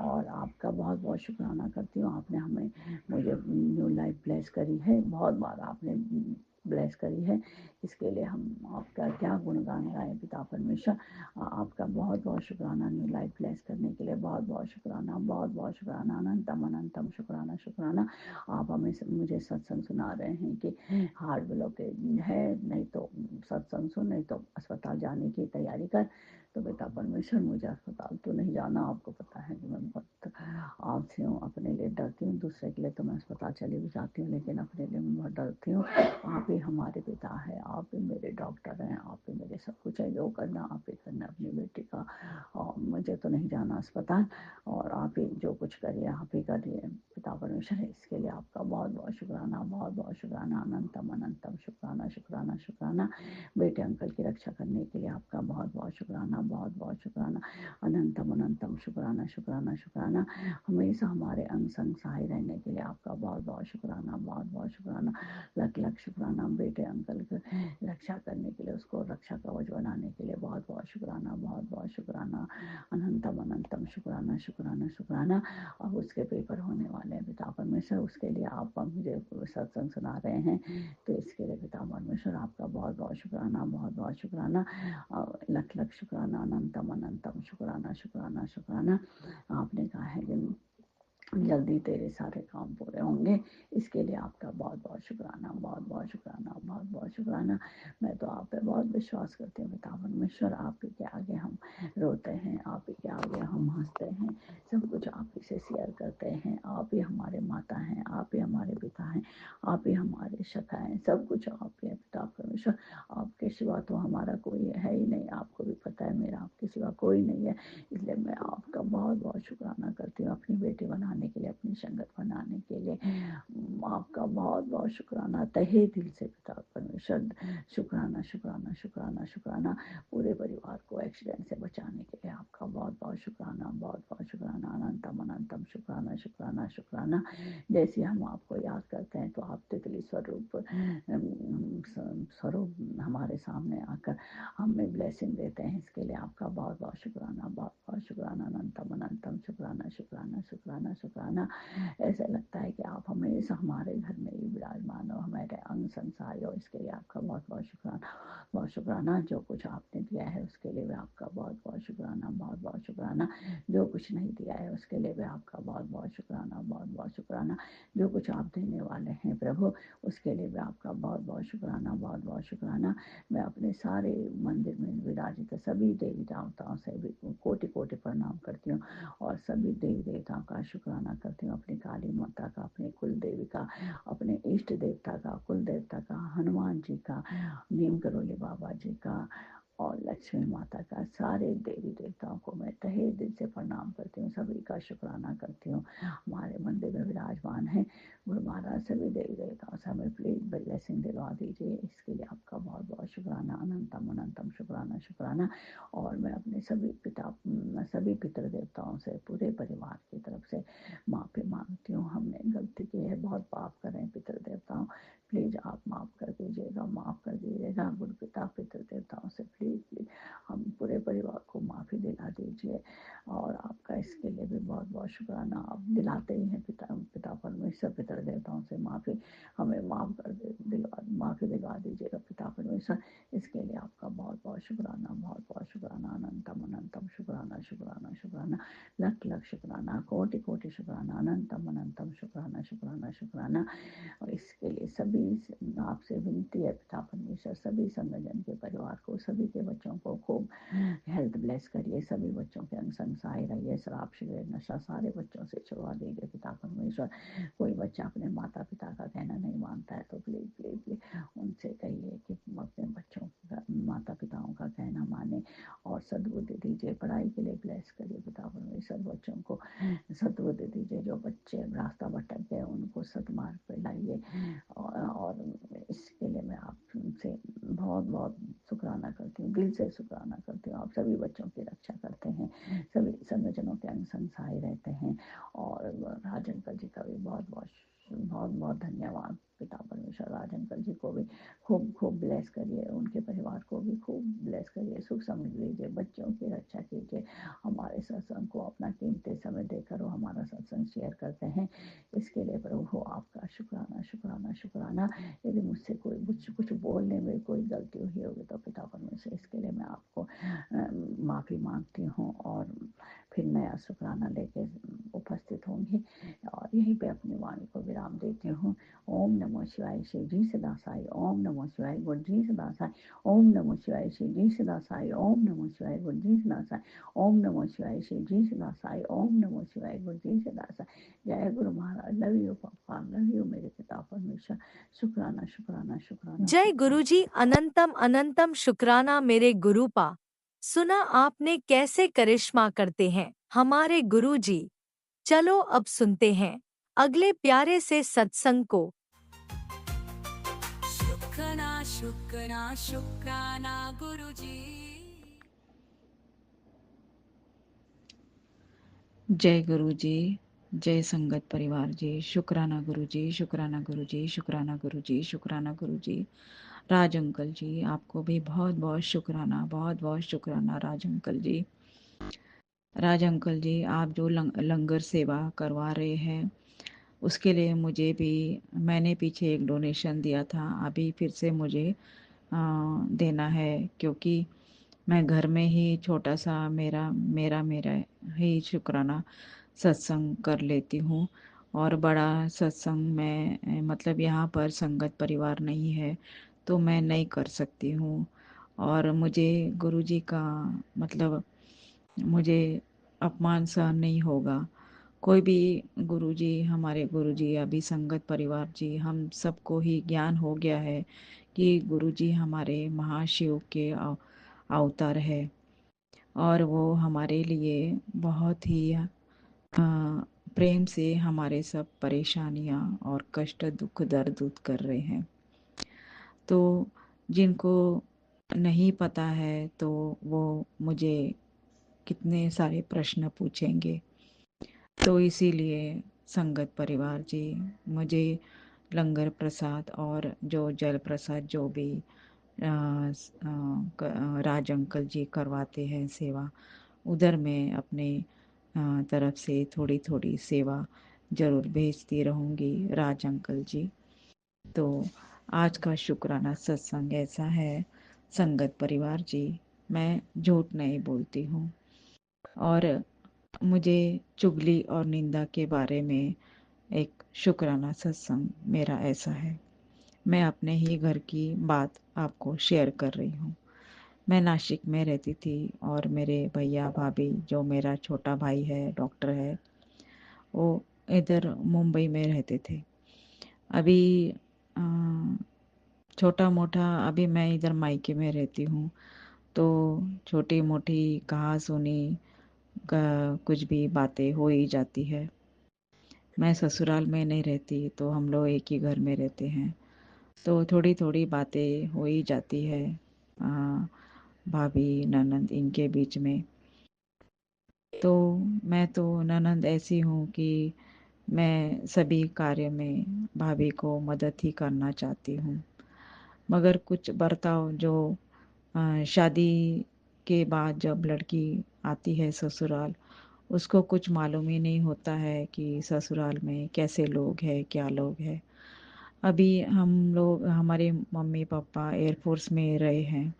और आपका बहुत बहुत शुक्राना करती हूँ। आपने मुझे न्यू लाइफ ब्लेस करी है, बहुत बार आपने ब्लेस करी है। इसके लिए हम आपका क्या गुणगान गाएं पिता परमेश्वर। आपका बहुत बहुत शुक्राना, न्यू लाइफ ब्लेस करने के लिए बहुत बहुत शुक्राना, बहुत बहुत शुक्राना, अनंतम अनंतम शुक्राना शुक्राना। आप मुझे सत्संग सुना रहे हैं कि हार्ट ब्लॉकेज है, नहीं तो सत्संग सुन, नहीं तो अस्पताल जाने की तैयारी कर। तो बेटा परमेश्वर, मुझे अस्पताल तो नहीं जाना। आपको पता है कि मैं बहुत आलसी हूँ, अपने लिए डरती हूँ। दूसरे के लिए तो मैं अस्पताल चली भी जाती हूँ, लेकिन अपने लिए मैं बहुत डरती हूँ। आप ही हमारे पिता है, आप ही मेरे डॉक्टर हैं, आप ही मेरे सब कुछ है। जो करना आप ही करना अपनी बेटी का। और मुझे तो नहीं जाना अस्पताल, और आप ही जो कुछ करिए आप ही करिए पिता परमेश्वर। इसके लिए आपका बहुत बहुत शुक्राना, बहुत बहुत शुक्राना, अनंतम अनंतम शुक्राना शुक्राना शुक्राना। बेटे अंकल की रक्षा करने के लिए आपका बहुत बहुत शुक्राना, बहुत बहुत शुक्राना, अनंतम अनंतम शुक्राना शुक्राना शुक्राना। हमेशा हमारे अंग संग सहाय रहने के लिए आपका बहुत बहुत शुक्राना, बहुत बहुत शुक्राना, लख लख शुक्राना। बेटे अंकल की रक्षा करने के लिए, उसको रक्षा कवच बनाने के लिए बहुत बहुत शुक्राना, बहुत बहुत शुक्राना, अनंतम अनंतम शुक्राना शुक्राना शुक्राना। अब उसके पेपर होने वाले हैं पिता परमेश्वर, उसके लिए आप मुझे सत्संग सुना रहे हैं, तो इसके लिए पिता परमेश्वर आपका बहुत बहुत शुक्राना, बहुत बहुत शुक्राना, लख लख शुक्राना, अनंतम अनंतम शुक्राना शुक्राना शुक्राना। आपने कहा है कि जल्दी तेरे सारे काम पूरे होंगे। इसके लिए आपका बहुत बहुत शुक्राना, बहुत बहुत शुक्राना, बहुत बहुत शुक्राना। मैं तो आप पे बहुत विश्वास करती हूँ पिता परमेश्वर। आप ही के आगे हम रोते हैं, आप ही के आगे हम हंसते हैं, सब कुछ आप ही से शेयर करते हैं। आप ही हमारे माता हैं, आप ही हमारे पिता हैं, आप ही हमारे सखा हैं, सब कुछ आप ही हैं पिता परमेश्वर। आपके सिवा तो हमारा कोई है ही नहीं, आपको भी पता है मेरा आपके सिवा कोई नहीं है। इसलिए मैं आपका बहुत बहुत शुक्राना करती हूँ अपनी बेटी बनाने के लिए, अपनी संगत बनाने के लिए। आपका बहुत बहुत शुक्राना तहे दिल से पिता परमेश्वर। शुक्राना शुक्राना शुक्राना शुक्राना। पूरे परिवार को एक्सीडेंट से बचाने के लिए आपका बहुत बहुत शुक्राना, बहुत बहुत शुक्राना, अनंतम अनंतम शुक्राना शुक्राना शुक्राना। जैसे हम आपको याद करते हैं तो आप तितली स्वरूप स्वरूप हमारे सामने आकर हमें ब्लेसिंग देते हैं। इसके लिए आपका बहुत बहुत शुक्राना, बहुत बहुत शुक्राना, अनंतम अनंतम शुक्राना शुक्राना शुक्राना शुक्राना। ऐसा लगता है कि आप हमेशा हमारे घर में ही विराजमान हो, हमारे अंग संसारी हो। इसके लिए आपका बहुत बहुत शुक्राना, बहुत शुक्राना। जो कुछ आपने दिया है उसके लिए भी आपका बहुत बहुत शुक्राना, बहुत बहुत शुक्राना। जो कुछ नहीं दिया है उसके लिए भी आपका बहुत बहुत शुक्राना, बहुत बहुत शुक्राना। जो कुछ आप देने वाले हैं प्रभु उसके लिए भी आपका बहुत बहुत शुक्राना, बहुत बहुत शुक्राना। मैं अपने सारे मंदिर में विराजित सभी देवी देवताओं से भी कोटि कोटि प्रणाम करती हूँ और सभी देवी देवताओं का शुक्राना करती हूँ। अपनी काली माता का, अपने कुल देवी का, अपने इष्ट देवता का, कुल देवता का, हनुमान जी का, नीम करोली बाबा जी का और लक्ष्मी माता का, सारे देवी देवताओं को मैं तहे दिल से प्रणाम करती हूँ, सभी का शुक्राना करती हूँ। हमारे मंदिर में विराजमान है गुरु महाराज, सभी देवी देवताओं से हमें प्लीज ब्लेसिंग दिलवा दीजिए। इसके लिए आपका बहुत बहुत शुक्राना, अनंतम अनंतम शुक्राना शुक्राना। और मैं अपने सभी पितृ देवताओं से पूरे परिवार की तरफ से माफ़ी मांगती हूँ। हमने गलती की है, बहुत पाप कर रहे हैं पितृ देवताओं, प्लीज़ आप माफ़ कर दीजिएगा, माफ़ कर दीजिएगा। गुरु पिता पितृ देवताओं से प्लीज़ प्लीज़ हम पूरे परिवार को माफ़ी दिला दीजिए। और आपका इसके लिए भी बहुत बहुत शुक्राना। आप दिलाते ही हैं पिता परमेश्वर पितृ देवताओं से माफ़ी, हमें माफ़ी दिलवा दीजिएगा पिता परमेश्वर। इसके लिए आपका बहुत बहुत शुक्राना, बहुत बहुत शुक्राना, अनंतम अनंतम शुक्राना शुक्राना शुक्राना, लख लख शुक्राना, कोटि कोटि शुक्राना, अनंतम अनंतम शुक्राना शुक्राना शुक्राना। और इसके लिए सभी आपसे विनती है पिता परमेश्वर, सभी संगठन के परिवार को, सभी के बच्चों को खूब हेल्थ ब्लेस करिए, सभी बच्चों के अंग संसाई रहिए, शराब सिगरेट नशा सारे बच्चों से छुड़वा दीजिए पिता परमेश्वर। कोई बच्चा अपने माता पिता का कहना नहीं मानता है तो प्लीज प्लीज प्लीज उनसे कहिए कि अपने बच्चों का माता पिताओं का कहना माने और सद्बुद्धि दीजिए। पढ़ाई के लिए ब्लेस करिए पिता परमेश्वर, बच्चों को सद्बुद्धि दीजिए। जो बच्चे रास्ता भटक गए उनको सदमार्ग पे लाइए। और इसके लिए मैं आपसे बहुत बहुत शुक्राना करती हूँ, दिल से शुक्राना करती हूँ। आप सभी बच्चों की रक्षा करते हैं, सभी संगठनों के अंग संसाई रहते हैं। और राज अंकल जी का भी बहुत बहुत धन्यवाद पिता परमेश्वर। राज अंकल जी को भी खूब खूब ब्लेस करिए, उनके परिवार को भी खूब ब्लेस करिए, सुख समृद्धि दीजिए, बच्चों की रक्षा कीजिए। हमारे सत्संग को अपना कीमती समय देकर वो हमारा सत्संग शेयर करते हैं। इसके लिए प्रभु आपका शुक्राना शुक्राना शुक्राना। यदि मुझसे कोई कुछ बोलने में कोई गलती हुई होगी तो पिता परमेश्वर इसके लिए मैं आपको माफ़ी मांगती हूँ और फिर नया शुक्राना लेके उपस्थित होंगी। और यहीं पे अपनी वाणी को विराम देती हूँ। ओम नमो शिवाय, शिव जी सदा साई। ओम नमो शिवाय, गुरु जी सदा साई। ओम नमो शिवाय, शिव जी सदा साई। ओम नमो शिवाय, गुरु जी सदा साई। ओम नमो शिवाय, शिव जी सदा साई। ओम नमो शिवाय, गुरु जी सदा साई। जय गुरु महाराज। लव यू पापा, लव यू मेरे पिता परमेश्वर। शुक्राना शुक्राना शुक्राना जय शुक्राना। गुरुजी, अनंतम अनंतम शुक्राना मेरे गुरुपा। सुना आपने कैसे करिश्मा करते हैं हमारे गुरुजी। चलो अब सुनते हैं अगले प्यारे से सत्संग को। शुक्राना शुक्राना शुक्राना गुरुजी। जय गुरु जी, जय संगत परिवार जी। शुक्राना गुरु जी, शुक्राना गुरु जी, शुक्राना गुरु जी, शुक्राना गुरु जी। राज अंकल जी, आपको भी बहुत बहुत शुक्राना, बहुत बहुत शुक्राना राज अंकल जी। राज अंकल जी, आप जो लंगर सेवा करवा रहे हैं उसके लिए मुझे भी, मैंने पीछे एक डोनेशन दिया था, अभी फिर से मुझे देना है, क्योंकि मैं घर में ही छोटा सा मेरा ही शुक्राना सत्संग कर लेती हूँ। और बड़ा सत्संग मैं मतलब यहाँ पर संगत परिवार नहीं है तो मैं नहीं कर सकती हूँ। और मुझे गुरुजी का मतलब मुझे अपमान सहन नहीं होगा। कोई भी गुरुजी, हमारे गुरुजी अभी संगत परिवार जी, हम सबको ही ज्ञान हो गया है कि गुरुजी हमारे महाशिव के अवतार है और वो हमारे लिए बहुत ही प्रेम से हमारे सब परेशानियाँ और कष्ट दुख दर्द दूर कर रहे हैं। तो जिनको नहीं पता है तो वो मुझे कितने सारे प्रश्न पूछेंगे। तो इसीलिए संगत परिवार जी मुझे लंगर प्रसाद और जो जल प्रसाद जो भी राज अंकल जी करवाते हैं सेवा, उधर मैं अपने तरफ से थोड़ी थोड़ी सेवा ज़रूर भेजती रहूँगी राज अंकल जी। तो आज का शुक्राना सत्संग ऐसा है संगत परिवार जी, मैं झूठ नहीं बोलती हूँ। और मुझे चुगली और निंदा के बारे में एक शुक्राना सत्संग मेरा ऐसा है। मैं अपने ही घर की बात आपको शेयर कर रही हूँ। मैं नासिक में रहती थी और मेरे भैया भाभी, जो मेरा छोटा भाई है डॉक्टर है, वो इधर मुंबई में रहते थे। अभी छोटा मोटा अभी मैं इधर मायके में रहती हूँ तो छोटी मोटी कहा सुनी कुछ भी बातें हो ही जाती है। मैं ससुराल में नहीं रहती तो हम लोग एक ही घर में रहते हैं तो थोड़ी थोड़ी बातें हो ही जाती है भाभी ननंद इनके बीच में। तो मैं तो ननंद ऐसी हूँ कि मैं सभी कार्य में भाभी को मदद ही करना चाहती हूँ। मगर कुछ बर्ताव जो शादी के बाद जब लड़की आती है ससुराल, उसको कुछ मालूम ही नहीं होता है कि ससुराल में कैसे लोग हैं, क्या लोग हैं। अभी हम लोग, हमारे मम्मी पापा एयरफोर्स में रहे हैं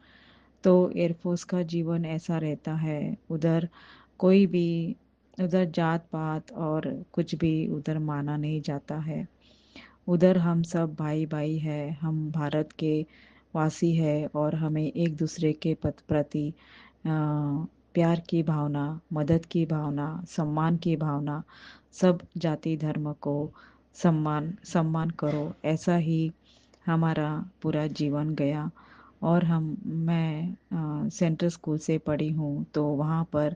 तो एयरफोर्स का जीवन ऐसा रहता है, उधर कोई भी उधर जात पात और कुछ भी उधर माना नहीं जाता है। उधर हम सब भाई भाई है, हम भारत के वासी है और हमें एक दूसरे के प्रति प्यार की भावना, मदद की भावना, सम्मान की भावना, सब जाति धर्म को सम्मान करो, ऐसा ही हमारा पूरा जीवन गया। और मैं सेंट्रल स्कूल से पढ़ी हूँ तो वहाँ पर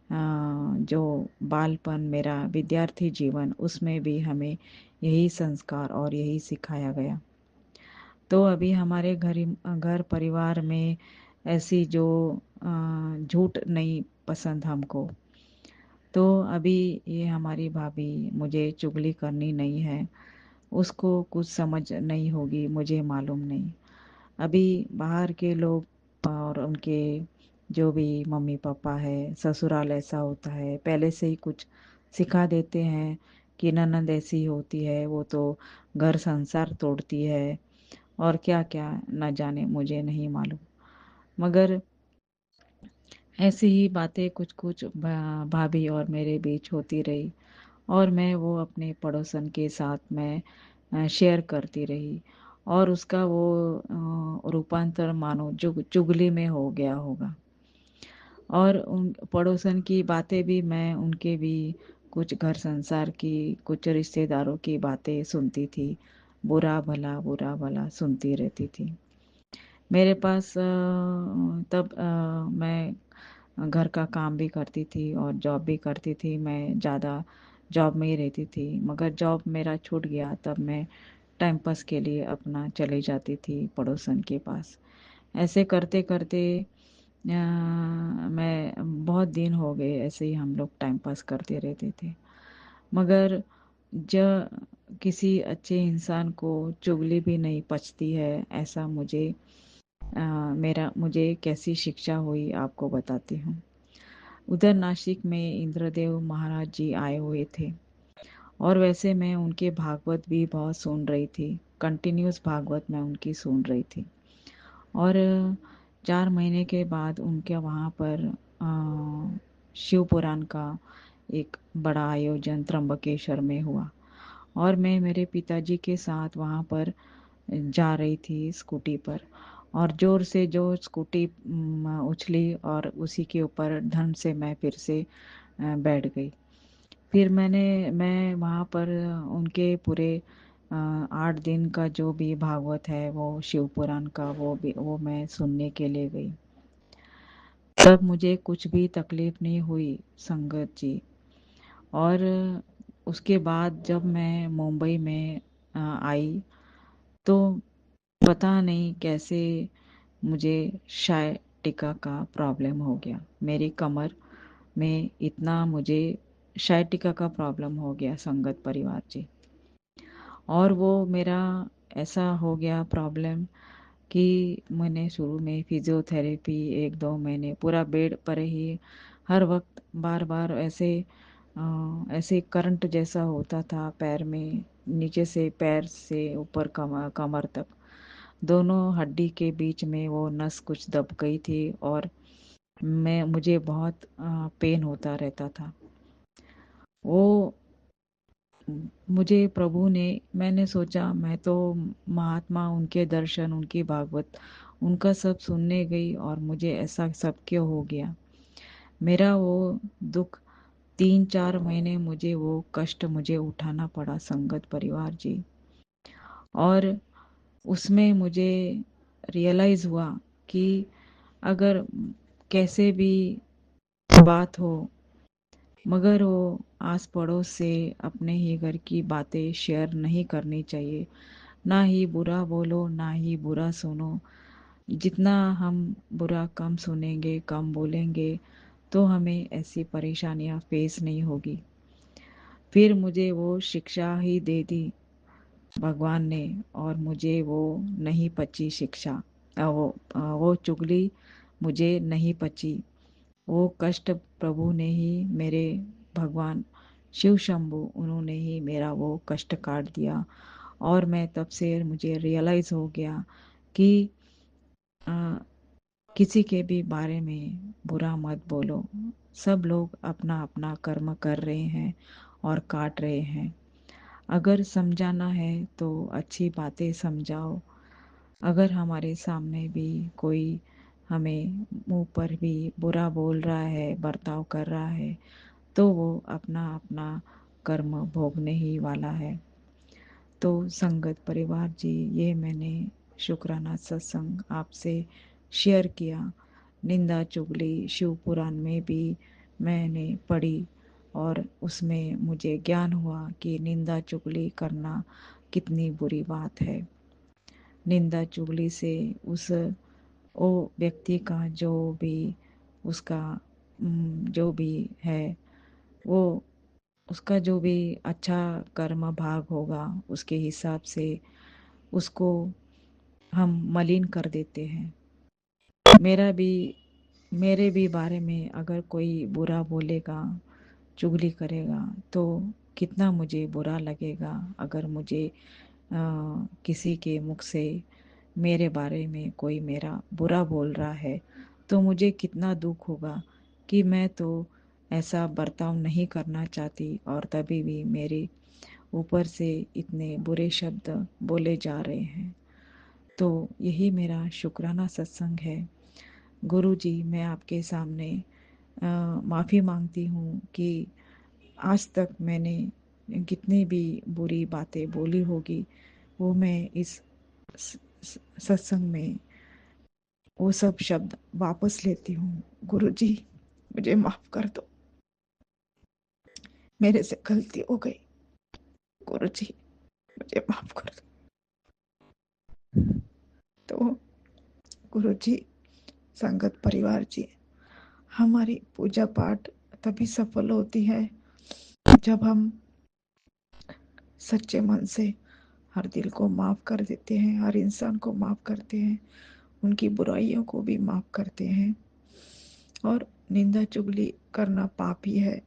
जो बालपन मेरा विद्यार्थी जीवन, उसमें भी हमें यही संस्कार और यही सिखाया गया। तो अभी हमारे घर परिवार में ऐसी जो झूठ नहीं पसंद हमको। तो अभी ये हमारी भाभी मुझे चुगली करनी नहीं है, उसको कुछ समझ नहीं होगी, मुझे मालूम नहीं। अभी बाहर के लोग और उनके जो भी मम्मी पापा है, ससुराल ऐसा होता है, पहले से ही कुछ सिखा देते हैं कि ननंद ऐसी होती है, वो तो घर संसार तोड़ती है और क्या क्या न जाने, मुझे नहीं मालूम। मगर ऐसी ही बातें कुछ कुछ भाभी और मेरे बीच होती रही और मैं वो अपने पड़ोसन के साथ में शेयर करती रही और उसका वो रूपांतर मानो चुगली में हो गया होगा। और उन पड़ोसन की बातें भी मैं उनके भी कुछ घर संसार की, कुछ रिश्तेदारों की बातें सुनती थी, बुरा भला सुनती रहती थी। मेरे पास तब मैं घर का काम भी करती थी और जॉब भी करती थी, मैं ज़्यादा जॉब में ही रहती थी। मगर जॉब मेरा छूट गया तब मैं टाइम पास के लिए अपना चली जाती थी पड़ोसन के पास। ऐसे करते करते मैं बहुत दिन हो गए ऐसे ही हम लोग टाइम पास करते रहते थे। मगर जब किसी अच्छे इंसान को चुगली भी नहीं पचती है, ऐसा मुझे कैसी शिक्षा हुई आपको बताती हूँ। उधर नासिक में इंद्रदेव महाराज जी आए हुए थे और वैसे मैं उनके भागवत भी बहुत सुन रही थी, कंटिन्यूस भागवत मैं उनकी सुन रही थी। और 4 महीने के बाद उनके वहाँ पर शिव पुराण का एक बड़ा आयोजन त्र्यंबकेश्वर में हुआ और मैं मेरे पिताजी के साथ वहाँ पर जा रही थी स्कूटी पर और ज़ोर से जो स्कूटी उछली और उसी के ऊपर धन से मैं फिर से बैठ गई। फिर मैं वहाँ पर उनके पूरे 8 दिन का जो भी भागवत है वो शिव पुराण का वो मैं सुनने के लिए गई। तब मुझे कुछ भी तकलीफ नहीं हुई संगत जी। और उसके बाद जब मैं मुंबई में आई तो पता नहीं कैसे मुझे sciatica का प्रॉब्लम हो गया। मेरी कमर में इतना मुझे sciatica का प्रॉब्लम हो गया संगत परिवार जी। और वो मेरा ऐसा हो गया प्रॉब्लम कि मैंने शुरू में फिजियोथेरेपी 1-2 महीने पूरा बेड पर ही हर वक्त बार-बार ऐसे करंट जैसा होता था पैर में, नीचे से पैर से ऊपर कमर तक। दोनों हड्डी के बीच में वो नस कुछ दब गई थी और मुझे बहुत पेन होता रहता था। वो मुझे प्रभु ने मैंने सोचा मैं तो महात्मा उनके दर्शन, उनकी भागवत, उनका सब सुनने गई और मुझे ऐसा सब क्यों हो गया? मेरा वो दुःख 3-4 महीने मुझे वो कष्ट मुझे उठाना पड़ा संगत परिवार जी। और उसमें मुझे रियलाइज़ हुआ कि अगर कैसे भी बात हो मगर वो आस पड़ोस से अपने ही घर की बातें शेयर नहीं करनी चाहिए। ना ही बुरा बोलो, ना ही बुरा सुनो। जितना हम बुरा कम सुनेंगे, कम बोलेंगे तो हमें ऐसी परेशानियाँ फेस नहीं होगी। फिर मुझे वो शिक्षा ही दे दी भगवान ने और मुझे वो नहीं पची शिक्षा। वो चुगली मुझे नहीं पची। वो कष्ट प्रभु ने ही मेरे भगवान शिव शंभु उन्होंने ही मेरा वो कष्ट काट दिया। और मैं तब से मुझे रियलाइज़ हो गया कि अ, किसी के भी बारे में बुरा मत बोलो। सब लोग अपना-अपना कर्म कर रहे हैं और काट रहे हैं। अगर समझाना है तो अच्छी बातें समझाओ। अगर हमारे सामने भी कोई हमें मुँह पर भी बुरा बोल रहा है, बर्ताव कर रहा है, तो वो अपना-अपना कर्म भोगने ही वाला है। तो संगत परिवार जी, ये मैंने शुक्राना सत्संग आपसे शेयर किया। निंदा चुगली शिव पुराण में भी मैंने पढ़ी और उसमें मुझे ज्ञान हुआ कि निंदा चुगली करना कितनी बुरी बात है। निंदा चुगली से उस वो व्यक्ति का जो भी उसका जो भी है वो उसका जो भी अच्छा कर्म भाग होगा उसके हिसाब से उसको हम मलिन कर देते हैं। मेरा भी मेरे भी बारे में अगर कोई बुरा बोलेगा, चुगली करेगा तो कितना मुझे बुरा लगेगा। अगर मुझे किसी के मुख से मेरे बारे में कोई मेरा बुरा बोल रहा है तो मुझे कितना दुःख होगा कि मैं तो ऐसा बर्ताव नहीं करना चाहती और तभी भी मेरे ऊपर से इतने बुरे शब्द बोले जा रहे हैं। तो यही मेरा शुक्राना सत्संग है। गुरु जी, मैं आपके सामने माफ़ी मांगती हूँ कि आज तक मैंने कितनी भी बुरी बातें बोली होगी वो मैं इस सत्संग में वो सब शब्द वापस लेती हूँ। गुरु जी, मुझे माफ़ कर दो, मेरे से गलती हो गई। गुरु जी, मुझे माफ़ कर दो। तो गुरु जी, संगत परिवार जी, हमारी पूजा पाठ तभी सफल होती है जब हम सच्चे मन से हर दिल को माफ़ कर देते हैं, हर इंसान को माफ़ करते हैं, उनकी बुराइयों को भी माफ़ करते हैं। और निंदा चुगली करना पाप ही है,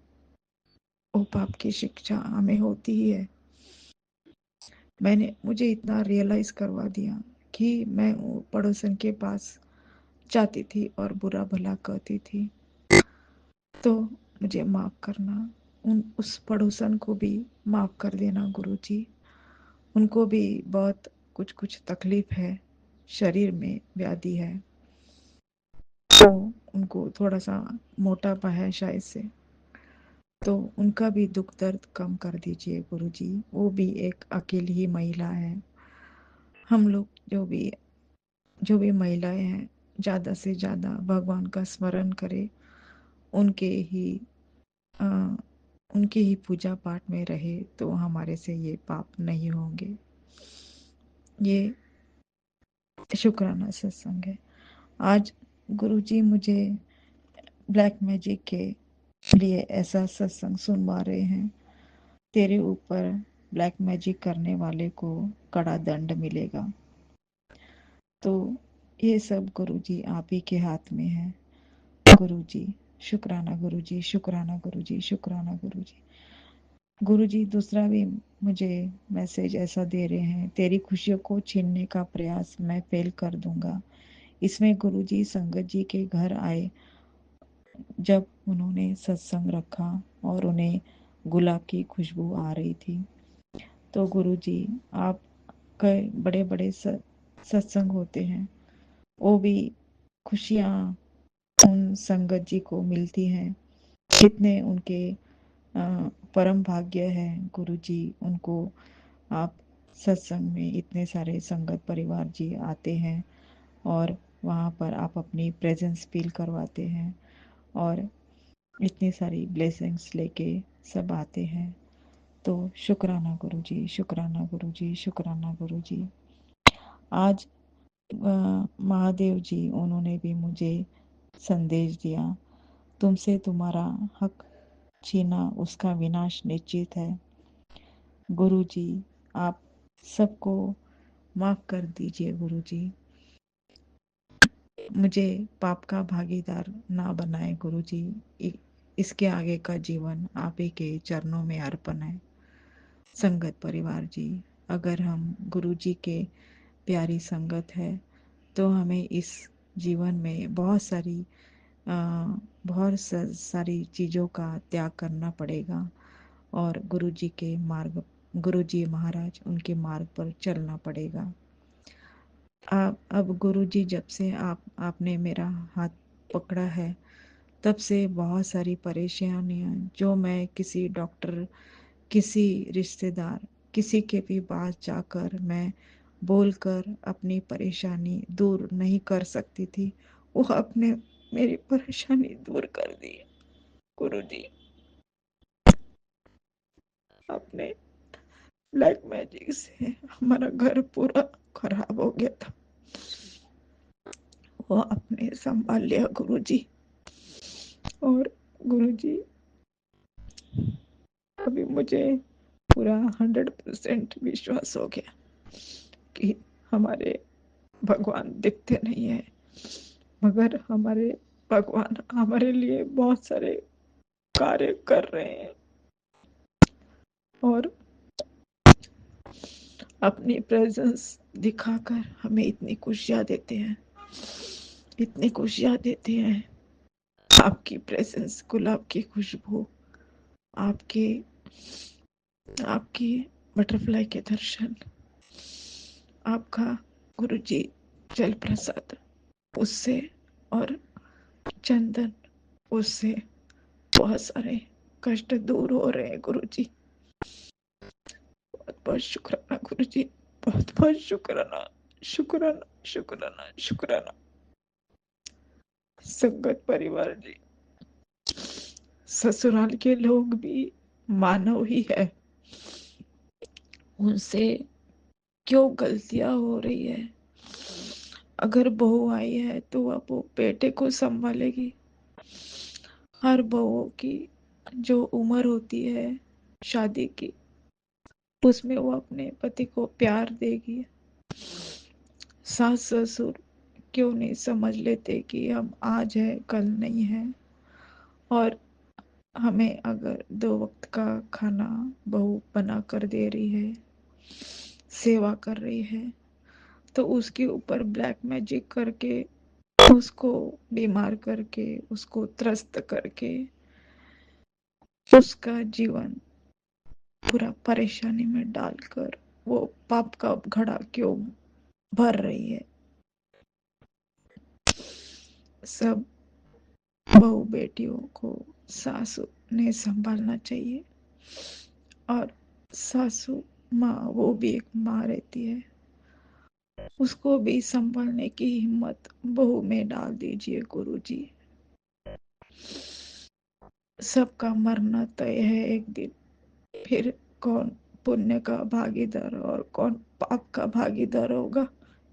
वो पाप की शिक्षा हमें होती ही है। मुझे इतना रियलाइज़ करवा दिया कि मैं वो पड़ोसन के पास जाती थी और बुरा भला कहती थी। तो मुझे माफ़ करना। उस पड़ोसन को भी माफ़ कर देना गुरुजी। उनको भी बहुत कुछ तकलीफ है, शरीर में व्याधि है, तो उनको थोड़ा सा मोटापा है शायद से, तो उनका भी दुख दर्द कम कर दीजिए गुरुजी। वो भी एक अकेली ही महिला है। हम लोग जो भी महिलाएं हैं, ज़्यादा से ज़्यादा भगवान का स्मरण करें, उनके ही अ, उनकी ही पूजा पाठ में रहे, तो हमारे से ये पाप नहीं होंगे। ये शुक्राना सत्संग है। आज गुरुजी मुझे ब्लैक मैजिक के लिए ऐसा सत्संग सुनवा रहे हैं, तेरे ऊपर ब्लैक मैजिक करने वाले को कड़ा दंड मिलेगा। तो ये सब गुरुजी आप ही के हाथ में है। गुरुजी शुक्राना, गुरुजी शुक्राना, गुरुजी शुक्राना, गुरुजी। गुरुजी दूसरा भी मुझे मैसेज ऐसा दे रहे हैं, तेरी खुशियों को छीनने का प्रयास मैं फेल कर दूंगा। इसमें गुरुजी संगत जी के घर आए, जब उन्होंने सत्संग रखा और उन्हें गुलाब की खुशबू आ रही थी, तो गुरुजी आप कई बड़े बड़े सत्संग होते हैं, वो भी खुशियाँ उन संगत जी को मिलती हैं। कितने उनके परम भाग्य है गुरुजी, उनको आप सत्संग में इतने सारे संगत परिवार जी आते हैं और वहाँ पर आप अपनी प्रेजेंस फील करवाते हैं और इतनी सारी ब्लेसिंग्स लेके सब आते हैं। तो शुक्राना गुरुजी, शुक्राना गुरुजी, शुक्राना गुरुजी। आज महादेव जी उन्होंने भी मुझे संदेश दिया, तुमसे तुम्हारा हक छीना उसका विनाश निश्चित है। गुरुजी आप सबको माफ कर दीजिए गुरुजी, मुझे पाप का भागीदार ना बनाए गुरुजी। इसके आगे का जीवन आप ही के चरणों में अर्पण है। संगत परिवार जी, अगर हम गुरुजी के प्यारी संगत है, तो हमें इस जीवन में बहुत सारी चीज़ों का त्याग करना पड़ेगा और गुरुजी के मार्ग, गुरुजी महाराज उनके मार्ग पर चलना पड़ेगा। अब गुरुजी जब से आपने मेरा हाथ पकड़ा है, तब से बहुत सारी परेशानियां, जो मैं किसी डॉक्टर, किसी रिश्तेदार, किसी के भी पास जाकर मैं बोलकर अपनी परेशानी दूर नहीं कर सकती थी, वो आपने मेरी परेशानी दूर कर दी गुरुजी। आपने ब्लैक मैजिक से हमारा घर पूरा खराब हो गया था, वो आपने संभाल लिया गुरुजी। और गुरुजी अभी मुझे पूरा 100% विश्वास हो गया कि हमारे भगवान दिखते नहीं है, मगर हमारे भगवान हमारे लिए बहुत सारे कार्य कर रहे हैं और अपनी प्रेजेंस दिखाकर हमें इतनी खुशियाँ देते हैं, इतनी खुशियाँ देते हैं। आपकी प्रेजेंस, गुलाब की खुशबू, आपकी आपकी बटरफ्लाई के दर्शन, आपका गुरुजी जल प्रसाद, उससे और चंदन, उससे बहुत सारे कष्ट दूर हो रहे हैं गुरुजी। बहुत बहुत शुक्राना गुरुजी, बहुत बहुत शुक्राना, शुक्राना, शुक्राना, शुक्राना। संगत परिवार जी, ससुराल के लोग भी मानव ही है, उनसे क्यों गलतियां हो रही है। अगर बहू आई है तो अब वो बेटे को संभालेगी। हर बहू की जो उम्र होती है शादी की, उसमें वो अपने पति को प्यार देगी। सास ससुर क्यों नहीं समझ लेते कि हम आज है कल नहीं है, और हमें अगर 2 वक्त का खाना बहू बना कर दे रही है, सेवा कर रही है, तो उसके ऊपर ब्लैक मैजिक करके, उसको बीमार करके, उसको त्रस्त करके उसका जीवन पूरा परेशानी में डालकर वो पाप का घड़ा क्यों भर रही है। सब बहू बेटियों को सासू ने संभालना चाहिए, और सासू माँ वो भी एक माँ रहती है, उसको भी संभालने की हिम्मत बहू में डाल दीजिए गुरुजी। सबका मरना तय है एक दिन, फिर कौन पुण्य का भागीदार और कौन पाप का भागीदार होगा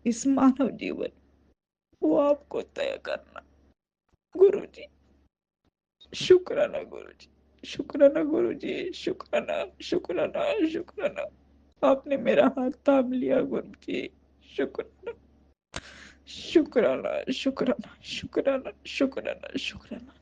इस मानव जीवन, वो आपको तय करना। गुरुजी शुक्राना, गुरुजी शुक्राना, गुरुजी शुक्राना, शुक्राना, शुक्राना। आपने मेरा हाथ थाम लिया गुरुजी, शुक्राना, शुक्राना, शुक्राना, शुक्राना, शुक्राना, शुक्राना।